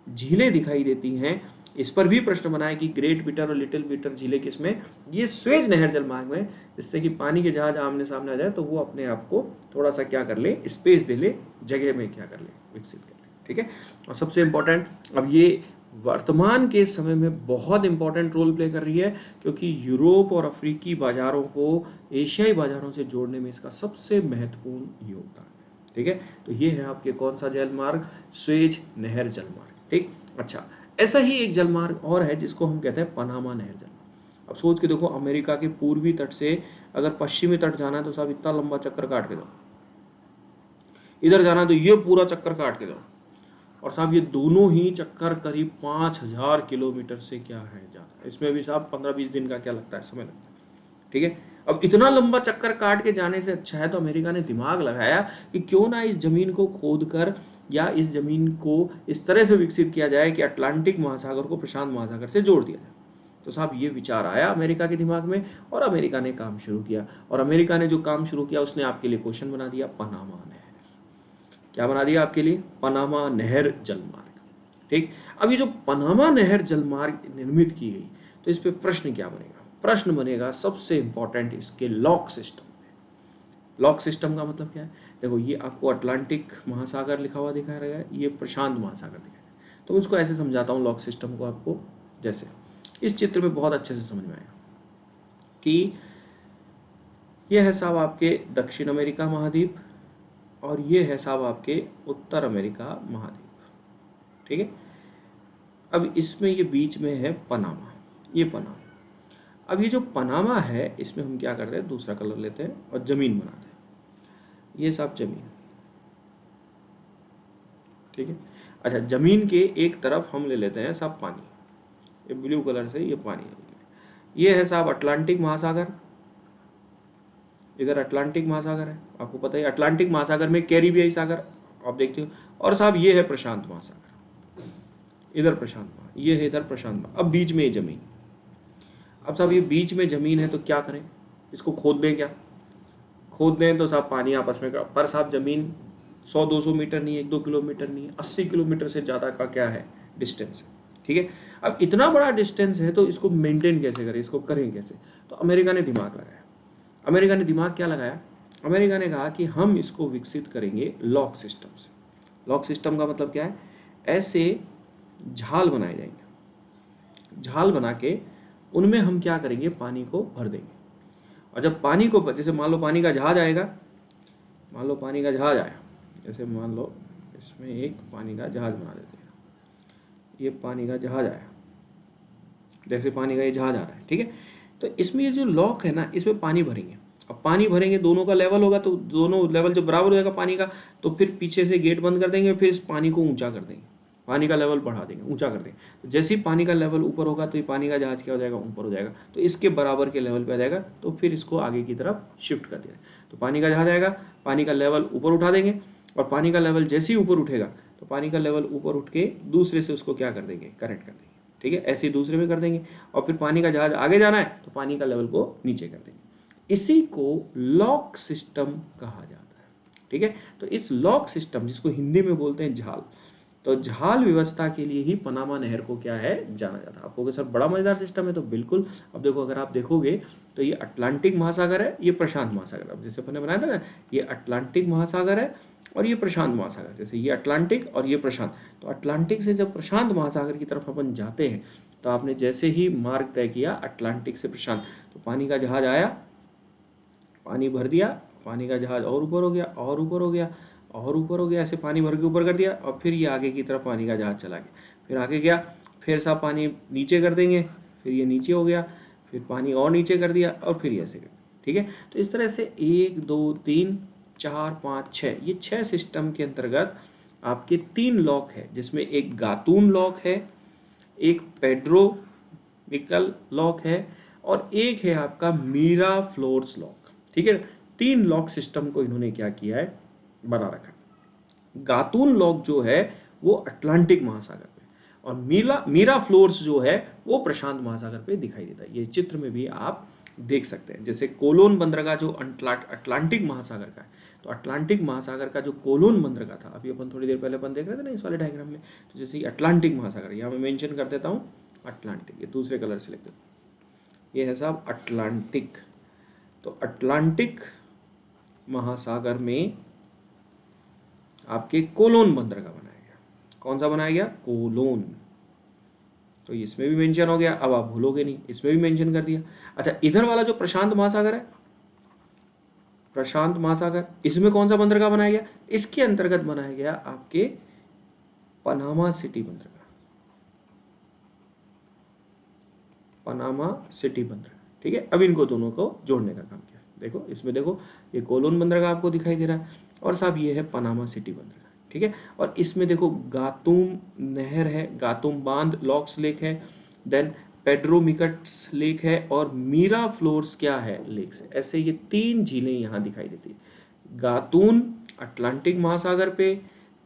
झीलें दिखाई देती हैं। इस पर भी प्रश्न बना है कि ग्रेट बिटर और लिटिल बिटर झीलें किसमें, ये स्वेज नहर जलमार्ग में, जिससे कि पानी के जहाज आमने सामने आ जाए तो वो अपने आप को थोड़ा सा क्या कर ले, स्पेस दे ले, जगह में क्या कर ले, विकसित कर ले, ठीक है। और सबसे इंपॉर्टेंट, अब ये वर्तमान के समय में बहुत इंपॉर्टेंट रोल प्ले कर रही है, क्योंकि यूरोप और अफ्रीकी बाजारों को एशियाई बाजारों से जोड़ने में इसका सबसे महत्वपूर्ण योगदान है, ठीक है। तो ये है आपके कौन सा जलमार्ग, स्वेज नहर जलमार्ग, ठीक। अच्छा, ऐसा ही एक जलमार्ग और है जिसको हम कहते हैं पनामा नहर जलमार्ग। अब सोच के देखो, अमेरिका के पूर्वी तट से अगर पश्चिमी तट जाना है तो साहब इतना लंबा चक्कर काट के जाओ, इधर जाना है तो ये पूरा चक्कर काट के जाओ, और साहब ये दोनों ही चक्कर करीब 5000 किलोमीटर से क्या है ज्यादा। इसमें भी साहब 15-20 दिन का क्या लगता है, समय लगता है। ठीक है, अब इतना लंबा चक्कर काट के जाने से अच्छा है तो अमेरिका ने दिमाग लगाया कि क्यों ना इस जमीन को खोद कर या इस जमीन को इस तरह से विकसित किया जाए कि अटलांटिक महासागर को प्रशांत महासागर से जोड़ दिया जाए। तो साहब ये विचार आया अमेरिका के दिमाग में और अमेरिका ने काम शुरू किया, और अमेरिका ने जो काम शुरू किया उसने आपके लिए क्वेश्चन बना दिया पनामा नहर। क्या बना दिया आपके लिए? पनामा नहर जलमार्ग। ठीक, अब ये जो पनामा नहर जलमार्ग निर्मित की गई तो इस पे प्रश्न क्या बनेगा? प्रश्न बनेगा सबसे इंपॉर्टेंट इसके लॉक सिस्टम। लॉक सिस्टम का मतलब क्या है? देखो, ये आपको अटलांटिक महासागर लिखा हुआ दिखा रहा है, ये प्रशांत महासागर दिखा रहा है। तो मैं इसको ऐसे समझाता हूँ लॉक सिस्टम को आपको, जैसे इस चित्र में बहुत अच्छे से समझ में आएगा कि ये है साहब आपके दक्षिण अमेरिका महाद्वीप और ये है साहब आपके उत्तर अमेरिका महाद्वीप। ठीक है, अब इसमें ये बीच में है पनामा, ये पनामा। अब ये जो पनामा है इसमें हम क्या करते हैं, दूसरा कलर लेते हैं और जमीन बनाते हैं। ये साहब जमीन, ठीक है। अच्छा, जमीन के एक तरफ हम ले लेते हैं साहब पानी, ये ब्लू कलर से ये पानी है। ये है साहब अटलांटिक महासागर, इधर अटलांटिक महासागर है, आपको पता है अटलांटिक महासागर में कैरिबियाई सागर आप देखते हो, और साहब ये है प्रशांत महासागर, इधर प्रशांत महा, ये है इधर प्रशांत महा। अब बीच में ये जमीन, अब साहब ये बीच में जमीन है तो क्या करें, इसको खोद दें क्या? खोद दें तो साहब पानी आपस में, पर साहब जमीन 100-200 मीटर नहीं है, 1-2 किलोमीटर नहीं है, 80 किलोमीटर से ज़्यादा का क्या है डिस्टेंस है। ठीक है, अब इतना बड़ा डिस्टेंस है तो इसको मेंटेन कैसे करें, इसको करें कैसे? तो अमेरिका ने दिमाग लगाया। अमेरिका ने दिमाग क्या लगाया? अमेरिका ने कहा कि हम इसको विकसित करेंगे लॉक सिस्टम से। लॉक सिस्टम का मतलब क्या है? ऐसे झाल बनाए जाएंगे, झाल बना के उनमें हम क्या करेंगे, पानी को भर देंगे। और जब पानी को, जैसे मान लो पानी का जहाज आएगा, मान लो पानी का जहाज आया, जैसे मान लो इसमें एक पानी का जहाज बना देते हैं, ये पानी का जहाज आया, जैसे पानी का ये जहाज आ रहा है। ठीक है, तो इसमें ये जो लॉक है ना, इसमें पानी भरेंगे। अब पानी भरेंगे, दोनों का लेवल होगा, तो दोनों लेवल जब बराबर हो जाएगा पानी का, तो फिर पीछे से गेट बंद कर देंगे, फिर इस पानी को ऊंचा कर देंगे, पानी का लेवल बढ़ा देंगे, ऊंचा कर देंगे। तो जैसे ही पानी का लेवल ऊपर होगा तो ये पानी का जहाज क्या हो जाएगा, ऊपर हो जाएगा, तो इसके बराबर के लेवल पे आ जाएगा, तो फिर इसको आगे की तरफ शिफ्ट कर दिया। तो पानी का जहाज आएगा, पानी का लेवल ऊपर उठा देंगे, और पानी का लेवल जैसे ही ऊपर उठेगा तो पानी का लेवल ऊपर उठ के दूसरे से उसको क्या कर देंगे, कनेक्ट कर देंगे। ठीक है, ऐसे ही दूसरे में कर देंगे, और फिर पानी का जहाज आगे जाना है तो पानी का लेवल को नीचे कर देंगे। इसी को लॉक सिस्टम कहा जाता है। ठीक है, तो इस लॉक सिस्टम, जिसको हिंदी में बोलते हैं झाल, तो झाल व्यवस्था के लिए ही पनामा नहर को क्या है, जाना जाता है। आपको सर बड़ा मजेदार सिस्टम है, तो बिल्कुल। अब देखो, अगर आप देखोगे तो ये अटलांटिक महासागर है, ये प्रशांत महासागर। अब जैसे अपने बनाया था ना, ये अटलांटिक महासागर है और ये प्रशांत महासागर, जैसे ये अटलांटिक और ये प्रशांत। तो अटलांटिक से जब प्रशांत महासागर की तरफ अपन जाते हैं, तो आपने जैसे ही मार्ग तय किया अटलांटिक से प्रशांत, तो पानी का जहाज आया, पानी भर दिया, पानी का जहाज और ऊपर हो गया, और ऊपर हो गया, और ऊपर हो गया, ऐसे पानी भर के ऊपर कर दिया, और फिर ये आगे की तरफ पानी का जहाज चला गया, फिर आगे गया, फिर साहब पानी नीचे कर देंगे, फिर ये नीचे हो गया, फिर पानी और नीचे कर दिया, और फिर ऐसे कर दिया। ठीक है, तो इस तरह से 1 2 3 4 5 6, ये 6 सिस्टम के अंतर्गत आपके 3 लॉक है, जिसमें एक गातून लॉक है, एक पेड्रोविकल लॉक है, और एक है आपका मीरा फ्लोर्स लॉक। ठीक है, 3 लॉक सिस्टम को इन्होंने क्या किया है, बना रखा है। गातून लॉक जो है वो अटलांटिक महासागर पे, और मीरा फ्लोर्स जो है वो प्रशांत महासागर पे दिखाई देता है। ये चित्र में भी आप देख सकते हैं। जैसे कोलोन बंदरगाह जो अटलांटिक महासागर का है, तो अटलांटिक महासागर का जो कोलोन बंदरगाह था, अभी अपन थोड़ी देर पहले अपन देख रहे थे ना इस वाले डायग्राम में, तो जैसे ये अटलांटिक महासागर, यहाँ मैं मेंशन कर देता हूँ अटलांटिक, ये दूसरे कलर से लिख देता हूँ, ये है साहब अटलांटिक। तो अटलांटिक महासागर में आपके कोलोन बंदरगाह बनाया गया। कौन सा बनाया गया? कोलोन। तो इसमें भी मेंशन हो गया, अब आप भूलोगे नहीं, इसमें भी मेंशन कर दिया। अच्छा, इधर वाला जो प्रशांत महासागर है, प्रशांत महासागर, इसमें कौन सा बंदरगाह बनाया गया? इसके अंतर्गत बनाया गया आपके पनामा सिटी बंदरगाह। पनामा सिटी बंदरगाह। ठीक है, अब इनको दोनों को जोड़ने का काम किया। देखो इसमें, देखो ये कोलोन बंदरगाह आपको दिखाई दे रहा है और साहब ये है पनामा सिटी बंदरगाह। ठीक है, और इसमें देखो गातुम नहर है, गातुम बांध लॉक्स लेक है, देन पेड्रोमिकट्स लेक है और मीरा फ्लोर्स क्या है लेक्स है। ऐसे ये 3 झीलें यहाँ दिखाई देती है। गातून अटलांटिक महासागर पे,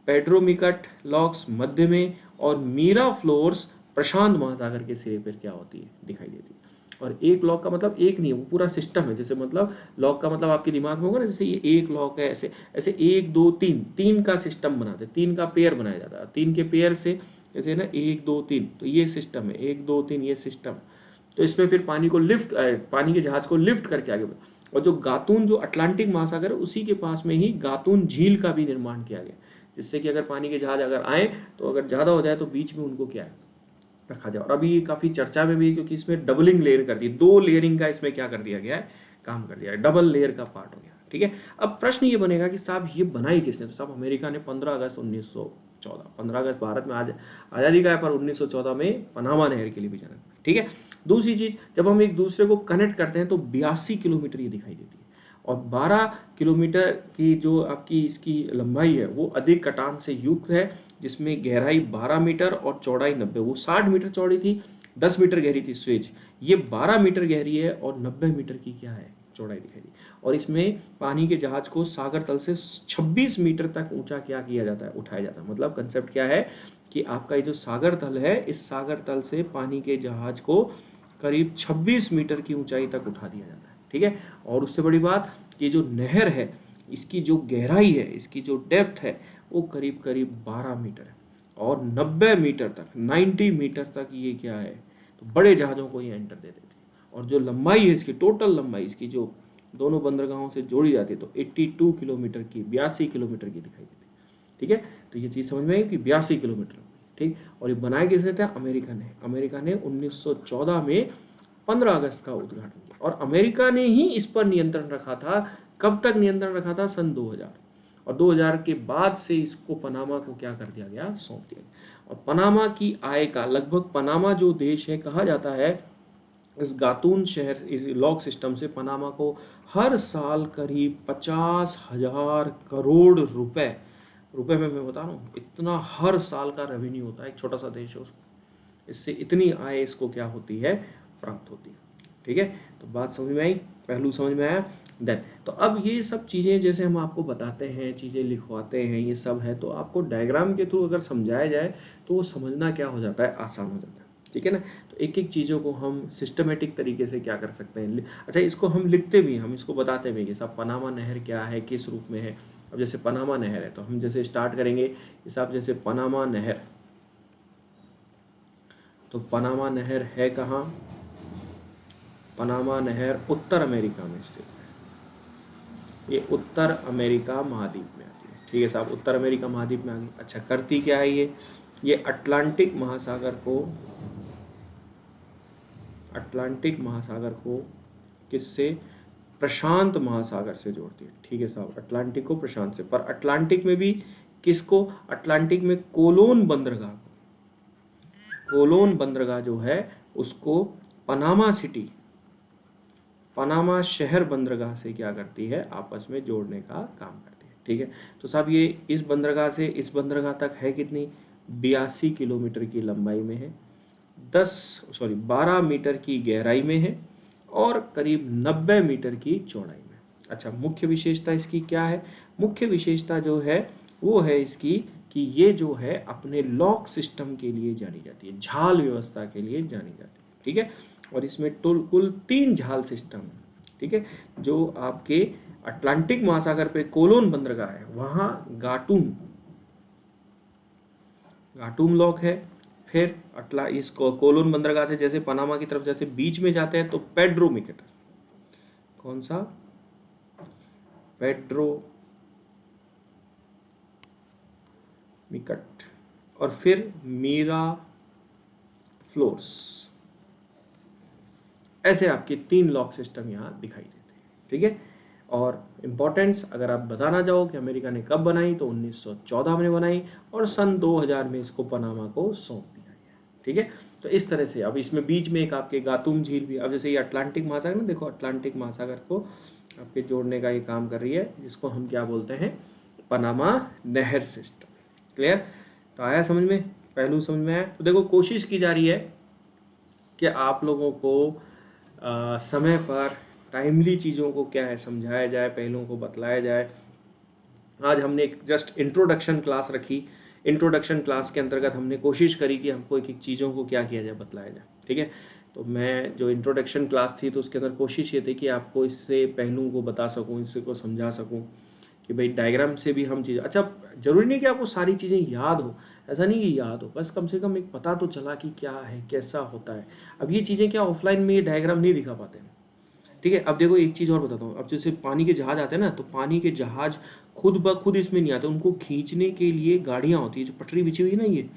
पेड्रोमिकट लॉक्स मध्य में और मीरा फ्लोर्स प्रशांत महासागर के सिरे पर क्या होती है दिखाई देती है। और एक लॉक का मतलब एक नहीं है, वो पूरा सिस्टम है। जैसे मतलब लॉक का मतलब आपके दिमाग में होगा ना, जैसे ये एक लॉक है, ऐसे ऐसे 1 2 3 3 का सिस्टम बनाते हैं, 3 का पेयर बनाया जाता है, 3 के पेयर से जैसे ना 1 2 3, तो ये सिस्टम है 1 2 3 ये सिस्टम। तो इसमें फिर पानी को लिफ्ट, पानी के जहाज को लिफ्ट करके आगे बढ़ा। और जो गातून जो अटलांटिक महासागर है उसी के पास में ही गातून झील का भी निर्माण किया गया, जिससे कि अगर पानी के जहाज अगर आए तो अगर ज़्यादा हो जाए तो बीच में उनको क्या है रखा जाए। और अभी ये काफ़ी चर्चा में भी है क्योंकि इसमें डबलिंग लेयर कर दी, 2 लेयरिंग का इसमें क्या कर दिया गया है, काम कर दिया है, डबल लेयर का पार्ट हो गया। ठीक है, अब प्रश्न ये बनेगा कि साहब ये बनाई किसने? तो साहब अमेरिका ने 15 अगस्त 1914, 15 अगस्त भारत में आज आज़ादी का है, पर 1914 में पनामा नहर के लिए भी जाना। ठीक है, दूसरी चीज, जब हम एक दूसरे को कनेक्ट करते हैं तो 82 किलोमीटर ये दिखाई देती है और 12 किलोमीटर की जो आपकी इसकी लंबाई है वो अधिक कटान से युक्त है, जिसमें गहराई 12 मीटर और चौड़ाई 90, वो 60 मीटर चौड़ी थी, 10 मीटर गहरी थी स्वेज, ये 12 मीटर गहरी है और 90 मीटर की क्या है चौड़ाई दिखाई दी। और इसमें पानी के जहाज को सागर तल से 26 मीटर तक ऊंचा क्या किया जाता है, उठाया जाता है। मतलब कंसेप्ट क्या है कि आपका ये जो सागर तल है, इस सागर तल से पानी के जहाज को करीब 26 मीटर की ऊंचाई तक उठा दिया जाता है। ठीक है, और उससे बड़ी बात, ये जो नहर है इसकी जो गहराई है, इसकी जो डेप्थ है वो करीब करीब 12 मीटर है और 90 मीटर तक, 90 मीटर तक ये क्या है, तो बड़े जहाज़ों को ये एंटर दे देती है। और जो लंबाई है इसकी, टोटल लंबाई इसकी जो दोनों बंदरगाहों से जोड़ी जाती है तो 82 किलोमीटर की, 82 किलोमीटर की दिखाई देती है। ठीक है, तो ये चीज़ समझ में आई कि 82 किलोमीटर। ठीक, और ये बनाया किसने था? अमेरिका ने। अमेरिका ने 1914 में 15 अगस्त का उद्घाटन किया और अमेरिका ने ही इस पर नियंत्रण रखा था। कब तक नियंत्रण रखा था? सन 2000। और 2000 के बाद से इसको पनामा को क्या कर दिया गया? सौंप दिया गया। और पनामा की आय का लगभग, पनामा जो देश है, कहा जाता है इस गातून शहर, इस लॉक सिस्टम से पनामा को हर साल करीब 50,000 करोड़ रुपए, रुपए में मैं बता रहा हूँ, इतना हर साल का रेवेन्यू होता है। एक छोटा सा देश है उसको, इससे इतनी आय इसको क्या होती है, प्राप्त होती है। ठीक है, तो बात समझ में आई, पहलू समझ में आया। देन तो अब ये सब चीज़ें जैसे हम आपको बताते हैं, चीज़ें लिखवाते हैं, ये सब है, तो आपको डायग्राम के थ्रू अगर समझाया जाए तो वो समझना क्या हो जाता है, आसान हो जाता है। ठीक है ना, तो एक एक चीज़ों को हम सिस्टमेटिक तरीके से क्या कर सकते हैं। अच्छा, इसको हम लिखते भी, हम इसको बताते भी कि साहब पनामा नहर क्या है, किस रूप में है। अब जैसे पनामा नहर है तो हम जैसे स्टार्ट करेंगे साहब, जैसे पनामा नहर, तो पनामा नहर है कहाँ? पनामा नहर उत्तर अमेरिका में स्थित है। ये उत्तर अमेरिका महाद्वीप में आती है। ठीक है साहब, उत्तर अमेरिका महाद्वीप में आ गई। अच्छा, करती क्या है ये अटलांटिक महासागर को, अटलांटिक महासागर को किससे? प्रशांत महासागर से जोड़ती है। ठीक है साहब, अटलांटिक को प्रशांत से, पर अटलांटिक में भी किसको? अटलांटिक में कोलोन बंदरगाह, कोलोन बंदरगाह जो है उसको पनामा सिटी, पनामा शहर बंदरगाह से क्या करती है? आपस में जोड़ने का काम करती है। ठीक है, तो साहब ये इस बंदरगाह से इस बंदरगाह तक है कितनी? 82 किलोमीटर की लंबाई में है, 12 मीटर की गहराई में है और करीब 90 मीटर की चौड़ाई में। अच्छा, मुख्य विशेषता इसकी क्या है? मुख्य विशेषता जो है वो है इसकी कि ये जो है अपने लॉक सिस्टम के लिए जानी जाती है, झाल व्यवस्था के लिए जानी जाती है। ठीक है, और इसमें कुल 3 झाल सिस्टम है। ठीक है, जो आपके अटलांटिक महासागर पे कोलोन बंदरगाह है वहां गाटूम, गाटूम लॉक है। फिर इस कोलोन बंदरगाह से जैसे पनामा की तरफ जैसे बीच में जाते हैं तो पेड्रोमिकट, कौन सा? पेड्रोमिकट, और फिर मीरा फ्लोर्स, ऐसे आपके 3 लॉक सिस्टम यहाँ दिखाई देते हैं। ठीक है, और इम्पोर्टेंस अगर आप बताना चाहो कि अमेरिका ने कब बनाई तो 1914 में बनाई और सन 2000 में इसको पनामा को सौंप दिया गया। ठीक है, तो इस तरह से अब इसमें बीच में एक आपके गातुम झील भी, अब जैसे ये अटलांटिक महासागर ना, देखो अटलांटिक महासागर को आपके जोड़ने का ये काम कर रही है, जिसको हम क्या बोलते हैं, पनामा नहर सिस्टम। क्लियर? तो आया समझ में, पहलू समझ में आया? तो देखो कोशिश की जा रही है कि आप लोगों को समय पर टाइमली चीज़ों को क्या है समझाया जाए, पहलुओं को बतलाया जाए। आज हमने एक जस्ट इंट्रोडक्शन क्लास रखी, इंट्रोडक्शन क्लास के अंतर्गत हमने कोशिश करी कि हमको एक एक चीज़ों को क्या किया जाए, बतलाया जाए। ठीक है, तो मैं जो इंट्रोडक्शन क्लास थी तो उसके अंदर कोशिश ये थी कि आपको इससे पहलुओं को बता सकूं, इससे को समझा सकूं कि भाई डायग्राम से भी हम चीज़, अच्छा जरूरी नहीं कि आपको सारी चीज़ें याद हो, ऐसा नहीं कि याद हो, बस कम से कम एक पता तो चला कि क्या है, कैसा होता है। अब ये चीज़ें क्या ऑफलाइन में ये डायग्राम नहीं दिखा पाते हैं। ठीक है, अब देखो एक चीज़ और बताता हूँ, अब जैसे पानी के जहाज आते हैं ना, तो पानी के जहाज खुद ब खुद इसमें नहीं आते, उनको खींचने के लिए गाड़ियाँ होती है, जो पटरी बिछी हुई है ना, ये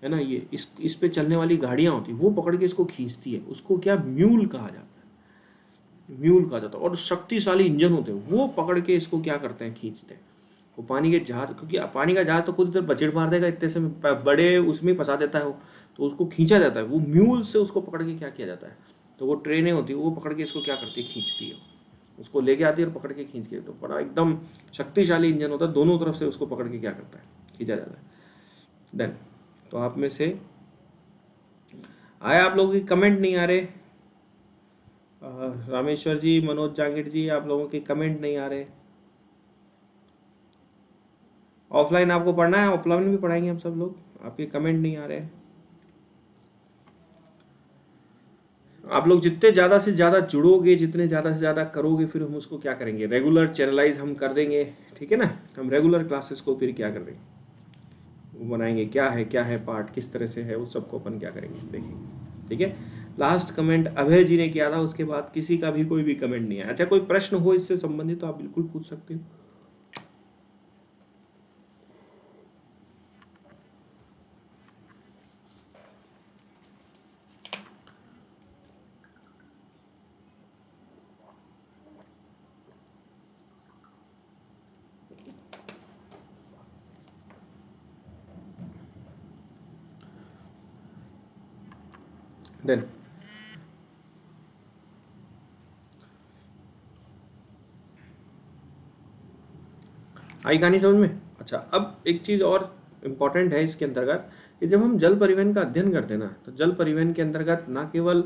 है ना, ये इस पे चलने वाली गाड़ियाँ होती है, वो पकड़ के इसको खींचती है, उसको क्या म्यूल कहा जाता है, म्यूल कहा जाता है। और शक्तिशाली इंजन होते हैं, वो पकड़ के इसको क्या करते हैं, खींचते हैं। वो पानी के जहाज, क्योंकि पानी का जहाज तो खुद इधर बचेट मार देगा, इतने से बड़े उसमें फंसा देता है वो, तो उसको खींचा जाता है, वो म्यूल से उसको पकड़ के क्या किया जाता है, तो वो ट्रेनें होती है, वो पकड़ के इसको क्या करती है, खींचती है, उसको लेके आती है और पकड़ के खींच के, तो बड़ा एकदम शक्तिशाली इंजन होता है, दोनों तरफ से उसको पकड़ के क्या करता है, खींचा जाता है। डन। तो आप में से आया, आप लोगों की कमेंट नहीं आ रहे, रामेश्वर जी, मनोज जांगिड़ जी, आप लोगों के कमेंट नहीं आ रहे। ऑफलाइन आपको पढ़ना है, ऑफलाइन भी पढ़ाएंगे हम सब लोग, आपके कमेंट नहीं आ रहे हैं। आप लोग जितने ज़्यादा से ज़्यादा जुड़ोगे, जितने ज़्यादा से ज़्यादा करोगे, फिर हम उसको क्या करेंगे, रेगुलर चैनलाइज हम कर देंगे। ठीक है ना, हम रेगुलर क्लासेस को फिर क्या कर देंगे, वो बनाएंगे, क्या है पार्ट, किस तरह से है, उस सबको अपन क्या करेंगे, देखेंगे। ठीक है, लास्ट कमेंट अभय जी ने किया था, उसके बाद किसी का भी कोई भी कमेंट नहीं है। अच्छा, कोई प्रश्न हो इससे संबंधित तो आप बिल्कुल पूछ सकते हो। देन आई कहानी समझ में? अच्छा, अब एक चीज़ और इम्पॉर्टेंट है इसके अंतर्गत कि जब हम जल परिवहन का अध्ययन करते हैं ना, तो जल परिवहन के अंतर्गत ना केवल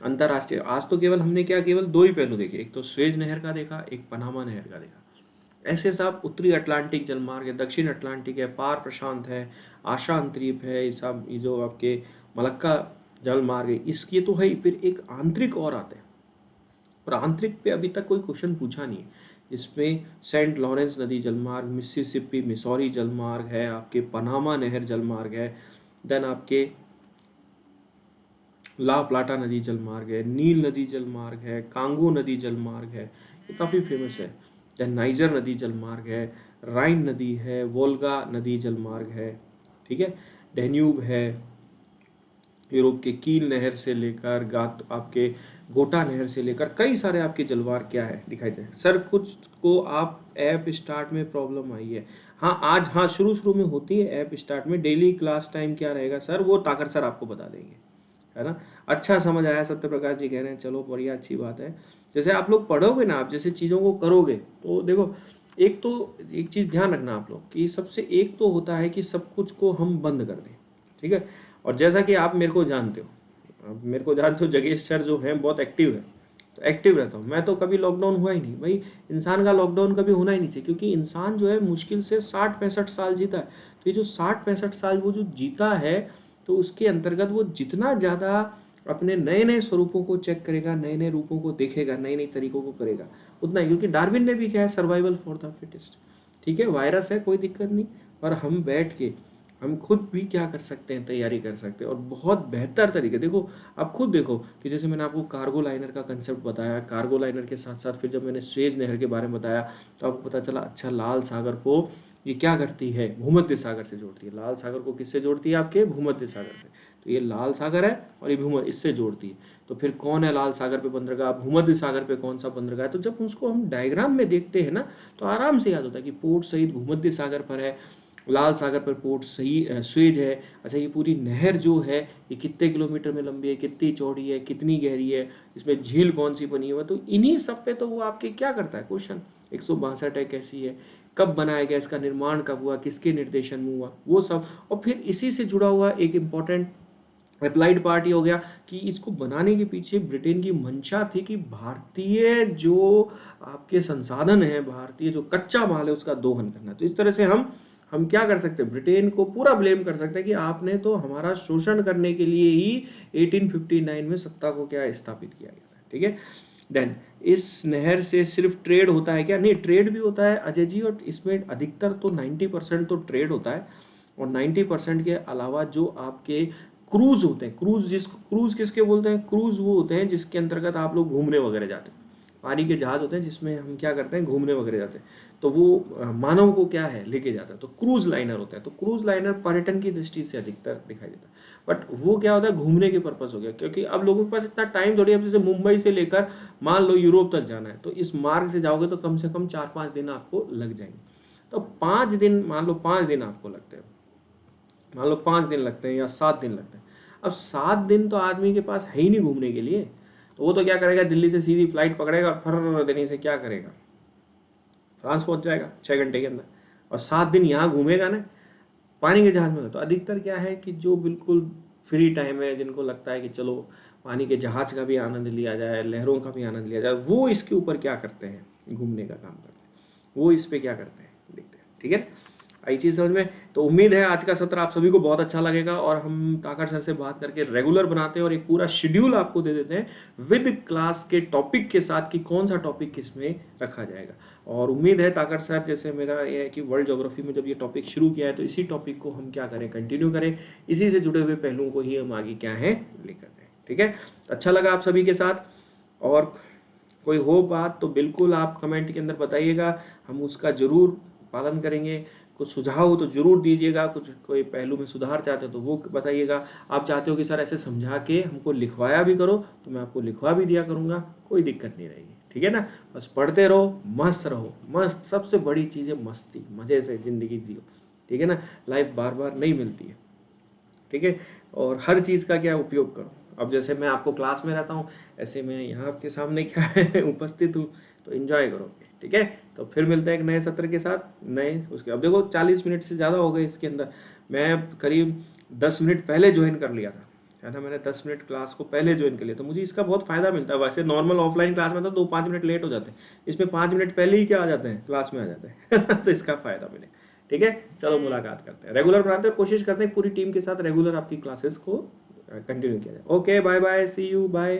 अंतर्राष्ट्रीय, आज तो केवल हमने क्या केवल दो ही पहलू देखे, एक तो स्वेज नहर का देखा, एक पनामा नहर का देखा। ऐसे सब उत्तरी अटलांटिक जलमार्ग है, दक्षिण अटलांटिक है, पार प्रशांत है, आशांत द्वीप है, ये सब, ये जो आपके मलक्का जलमार्ग है, इसकी तो है। फिर एक आंतरिक और आते हैं, और आंतरिक पे अभी तक कोई क्वेश्चन पूछा नहीं है, जिसमें सेंट लॉरेंस नदी जलमार्ग, मिसिसिपी मिसौरी जलमार्ग है, आपके पनामा नहर जलमार्ग है, देन आपके ला प्लाटा नदी जलमार्ग है, नील नदी जलमार्ग है, कांगो नदी जलमार्ग है, ये काफ़ी फेमस है। देन नाइजर नदी जलमार्ग है, राइन नदी है, वोल्गा नदी जलमार्ग है। ठीक है, डेन्यूब है, यूरोप के कील नहर से लेकर गात आपके गोटा नहर से लेकर कई सारे आपके जलमार्ग क्या है दिखाई दे। सर कुछ को आप ऐप स्टार्ट में प्रॉब्लम आई है, हाँ आज, हाँ शुरू में होती है ऐप स्टार्ट में। डेली क्लास टाइम क्या रहेगा सर, वो ताकर सर आपको बता देंगे, है ना। अच्छा समझ आया, सत्य प्रकाश जी कह रहे हैं, चलो बढ़िया, अच्छी बात है। जैसे आप लोग पढ़ोगे ना, आप जैसे चीज़ों को करोगे, तो देखो एक तो एक चीज़ ध्यान रखना आप लोग कि सबसे एक तो होता है कि सब कुछ को हम बंद कर दें। ठीक है, और जैसा कि आप मेरे को जानते हो, आप मेरे को जानते हो, जगेश सर जो हैं बहुत एक्टिव है, तो एक्टिव रहता हूँ मैं, तो कभी लॉकडाउन हुआ ही नहीं भाई। इंसान का लॉकडाउन कभी होना ही नहीं चाहिए, क्योंकि इंसान जो है मुश्किल से 60-65 साल जीता है। तो ये जो 60-65 साल वो जो जीता है, तो उसके अंतर्गत वो जितना ज़्यादा अपने नए नए स्वरूपों को चेक करेगा, नए नए रूपों को देखेगा, नए नए तरीकों को करेगा, उतना ही। क्योंकि डार्विन ने भी क्या है, सर्वाइवल फॉर द फिटेस्ट। ठीक है, वायरस है कोई दिक्कत नहीं, पर हम बैठ के हम खुद भी क्या कर सकते हैं, तैयारी कर सकते हैं, और बहुत बेहतर तरीके। देखो आप खुद देखो कि जैसे मैंने आपको कार्गो लाइनर का कंसेप्ट बताया, कार्गो लाइनर के साथ साथ फिर जब मैंने स्वेज नहर के बारे में बताया, तो आपको पता चला अच्छा लाल सागर को ये क्या करती है, भूमध्य सागर से जोड़ती है। लाल सागर को किससे जोड़ती है, आपके भूमध्य सागर से। तो ये लाल सागर है और ये भूमध्य, इससे जोड़ती है। तो फिर कौन है लाल सागर पे बंदरगाह, भूमध्य सागर पे कौन सा बंदरगाह है, तो जब उसको हम डायग्राम में देखते हैं ना, तो आराम से याद होता है कि पोर्ट सहित भूमध्य सागर पर है, लाल सागर पर पोर्ट सही स्वेज है। अच्छा, ये पूरी नहर जो है ये कितने किलोमीटर में लंबी है, कितनी चौड़ी है, कितनी गहरी है, इसमें झील कौन सी बनी हुई है, तो इन्हीं सब पे तो वो आपके क्या करता है क्वेश्चन। 162 है कैसी है, कब बनाया गया, इसका निर्माण कब हुआ, किसके निर्देशन में हुआ, वो सब। और फिर इसी से जुड़ा हुआ एक इम्पॉर्टेंट अप्लाइड पार्ट ये हो गया कि इसको बनाने के पीछे ब्रिटेन की मंशा थी कि भारतीय जो आपके संसाधन है, भारतीय जो कच्चा माल है उसका दोहन करना। तो इस तरह से हम क्या कर सकते हैं, ब्रिटेन को पूरा ब्लेम कर सकते हैं कि आपने तो हमारा शोषण करने के लिए ही 1859 में सत्ता को क्या स्थापित किया गया था। ठीक है। देन इस नहर से सिर्फ ट्रेड होता है क्या? नहीं, ट्रेड भी होता है अजय जी, और इसमें अधिकतर तो 90% तो ट्रेड होता है, और 90% के अलावा जो आपके क्रूज होते हैं, क्रूज किसके बोलते हैं, क्रूज वो होते हैं जिसके अंतर्गत आप लोग घूमने वगैरह जाते हैं, पानी के जहाज होते हैं जिसमें हम क्या करते हैं, घूमने वगैरह जाते हैं, तो वो मानव को क्या है लेके जाता है, तो क्रूज लाइनर होता है। तो क्रूज लाइनर पर्यटन की दृष्टि से अधिकतर दिखाई देता है, बट वो क्या होता है, घूमने के पर्पस हो गया, क्योंकि अब लोगों के पास इतना टाइम थोड़ी है। अब जैसे मुंबई से लेकर मान लो यूरोप तक जाना है, तो इस मार्ग से जाओगे तो कम से कम 4-5 दिन आपको लग जाएंगे। तो 5 दिन, मान लो 5 दिन आपको लगते हैं, मान लो 5 दिन लगते हैं या 7 दिन लगते हैं। अब 7 दिन तो आदमी के पास है ही नहीं घूमने के लिए, तो वो तो क्या करेगा, दिल्ली से सीधी फ्लाइट पकड़ेगा और फर देने से क्या करेगा, फ्रांस पहुंच जाएगा 6 घंटे के अंदर, और 7 दिन यहाँ घूमेगा ना पानी के जहाज में। तो अधिकतर क्या है कि जो बिल्कुल फ्री टाइम है, जिनको लगता है कि चलो पानी के जहाज का भी आनंद लिया जाए, लहरों का भी आनंद लिया जाए, वो इसके ऊपर क्या करते हैं, घूमने का काम करते हैं, वो इस पे क्या करते हैं, देखते हैं। ठीक है, आई चीज समझ में। तो उम्मीद है आज का सत्र आप सभी को बहुत अच्छा लगेगा, और हम ताकर सर से बात करके रेगुलर बनाते हैं और एक पूरा शेड्यूल आपको दे देते हैं विद क्लास के टॉपिक के साथ कि कौन सा टॉपिक किस में रखा जाएगा। और उम्मीद है ताकर सर, जैसे मेरा ये है कि वर्ल्ड ज्योग्राफी में जब ये टॉपिक शुरू किया है तो इसी टॉपिक को हम क्या करें, कंटिन्यू करें, इसी से जुड़े हुए पहलुओं को ही हम आगे क्या है लेकर जाएं। ठीक है, अच्छा लगा आप सभी के साथ, और कोई हो बात तो बिल्कुल आप कमेंट के अंदर बताइएगा, हम उसका जरूर पालन करेंगे। कुछ सुझाव हो तो जरूर दीजिएगा, कुछ कोई पहलू में सुधार चाहते हो तो वो बताइएगा। आप चाहते हो कि सर ऐसे समझा के हमको लिखवाया भी करो, तो मैं आपको लिखवा भी दिया करूंगा, कोई दिक्कत नहीं रहेगी। ठीक है ना, बस पढ़ते रहो, मस्त रहो, मस्त, सबसे बड़ी चीज़ है मस्ती, मज़े से ज़िंदगी जियो। ठीक है ना, लाइफ बार बार नहीं मिलती है। ठीक है, और हर चीज़ का क्या उपयोग करो। अब जैसे मैं आपको क्लास में रहता हूँ, ऐसे मैं यहाँ आपके सामने क्या है उपस्थित हूँ, तो एंजॉय करोगे। ठीक है, तो फिर मिलते हैं एक नए सत्र के साथ, नए उसके। अब देखो 40 मिनट से ज़्यादा हो गए इसके अंदर, मैं करीब 10 मिनट पहले ज्वाइन कर लिया था, है ना, मैंने 10 मिनट क्लास को पहले ज्वाइन कर लिया, तो मुझे इसका बहुत फ़ायदा मिलता है। वैसे नॉर्मल ऑफलाइन क्लास में तो 2-5 मिनट लेट हो जाते हैं, इसमें 5 मिनट पहले ही क्या आ जाते हैं, क्लास में आ जाते हैं तो इसका फ़ायदा मिले। ठीक है, चलो मुलाकात करते हैं, रेगुलर बनाते हैं, कोशिश करते हैं पूरी टीम के साथ रेगुलर आपकी क्लासेस को कंटिन्यू किया जाए। Okay, bye bye, see you, bye.